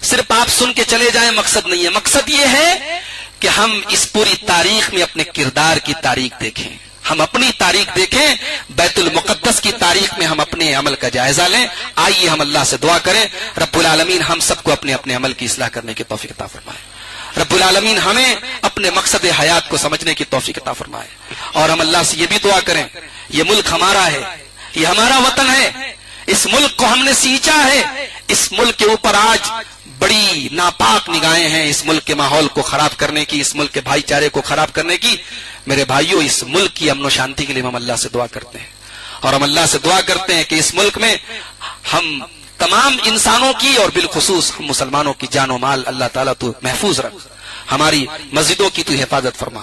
صرف آپ سن کے چلے جائیں مقصد نہیں ہے. مقصد یہ ہے کہ ہم اس پوری تاریخ میں اپنے کردار کی تاریخ دیکھیں, ہم اپنی تاریخ دیکھیں, بیت المقدس کی تاریخ میں ہم اپنے عمل کا جائزہ لیں. آئیے ہم اللہ سے دعا کریں, رب العالمین ہم سب کو اپنے اپنے عمل کی اصلاح کرنے کی توفیق عطا فرمائے. رب العالمین ہمیں اپنے مقصد حیات کو سمجھنے کی توفیق عطا فرمائے. اور ہم اللہ سے یہ بھی دعا کریں, یہ ملک ہمارا ہے, یہ ہمارا وطن ہے, اس ملک کو ہم نے سینچا ہے, اس ملک کے اوپر آج بڑی ناپاک نگاہیں ہیں اس ملک کے ماحول کو خراب کرنے کی, اس ملک کے بھائی چارے کو خراب کرنے کی. میرے بھائیوں, اس ملک کی امن و شانتی کے لیے ہم اللہ سے دعا کرتے ہیں, اور ہم اللہ سے دعا کرتے ہیں کہ اس ملک میں ہم تمام انسانوں کی اور بالخصوص ہم مسلمانوں کی جان و مال اللہ تعالیٰ تو محفوظ رکھ, ہماری مسجدوں کی تو حفاظت فرما.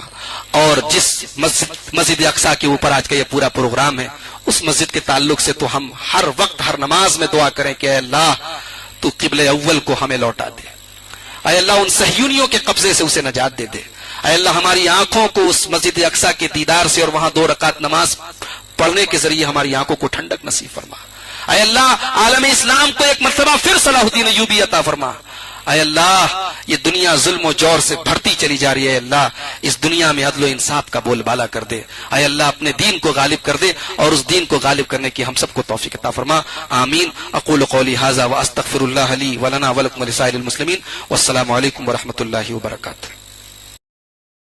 اور جس مسجد اقصیٰ کے اوپر آج کا یہ پورا پروگرام ہے, اس مسجد کے تعلق سے تو ہم ہر وقت ہر نماز میں دعا کریں کہ اے اللہ تو قبلہ اول کو ہمیں لوٹا دے, اے اللہ ان صہیونیوں کے قبضے سے اسے نجات دے دے, اے اللہ ہماری آنکھوں کو اس مسجد اقصیٰ کے دیدار سے اور وہاں 2 رکعت نماز پڑھنے کے ذریعے ہماری آنکھوں کو ٹھنڈک نصیب فرما. اے اللہ عالم اسلام کو ایک مرتبہ پھر صلاح الدین ایوبی عطا فرما. اے اللہ یہ دنیا ظلم و جور سے بھرتی چلی جا رہی ہے, اے اللہ اس دنیا میں عدل و انصاف کا بول بالا کر دے. اے اللہ اپنے دین کو غالب کر دے, اور اس دین کو غالب کرنے کی ہم سب کو توفیق عطا فرما. آمین. اقول قولی ھذا واستغفر اللہ لی ولنا ولکم ولسائر المسلمین, والسلام علیکم ورحمۃ اللہ وبرکاتہ.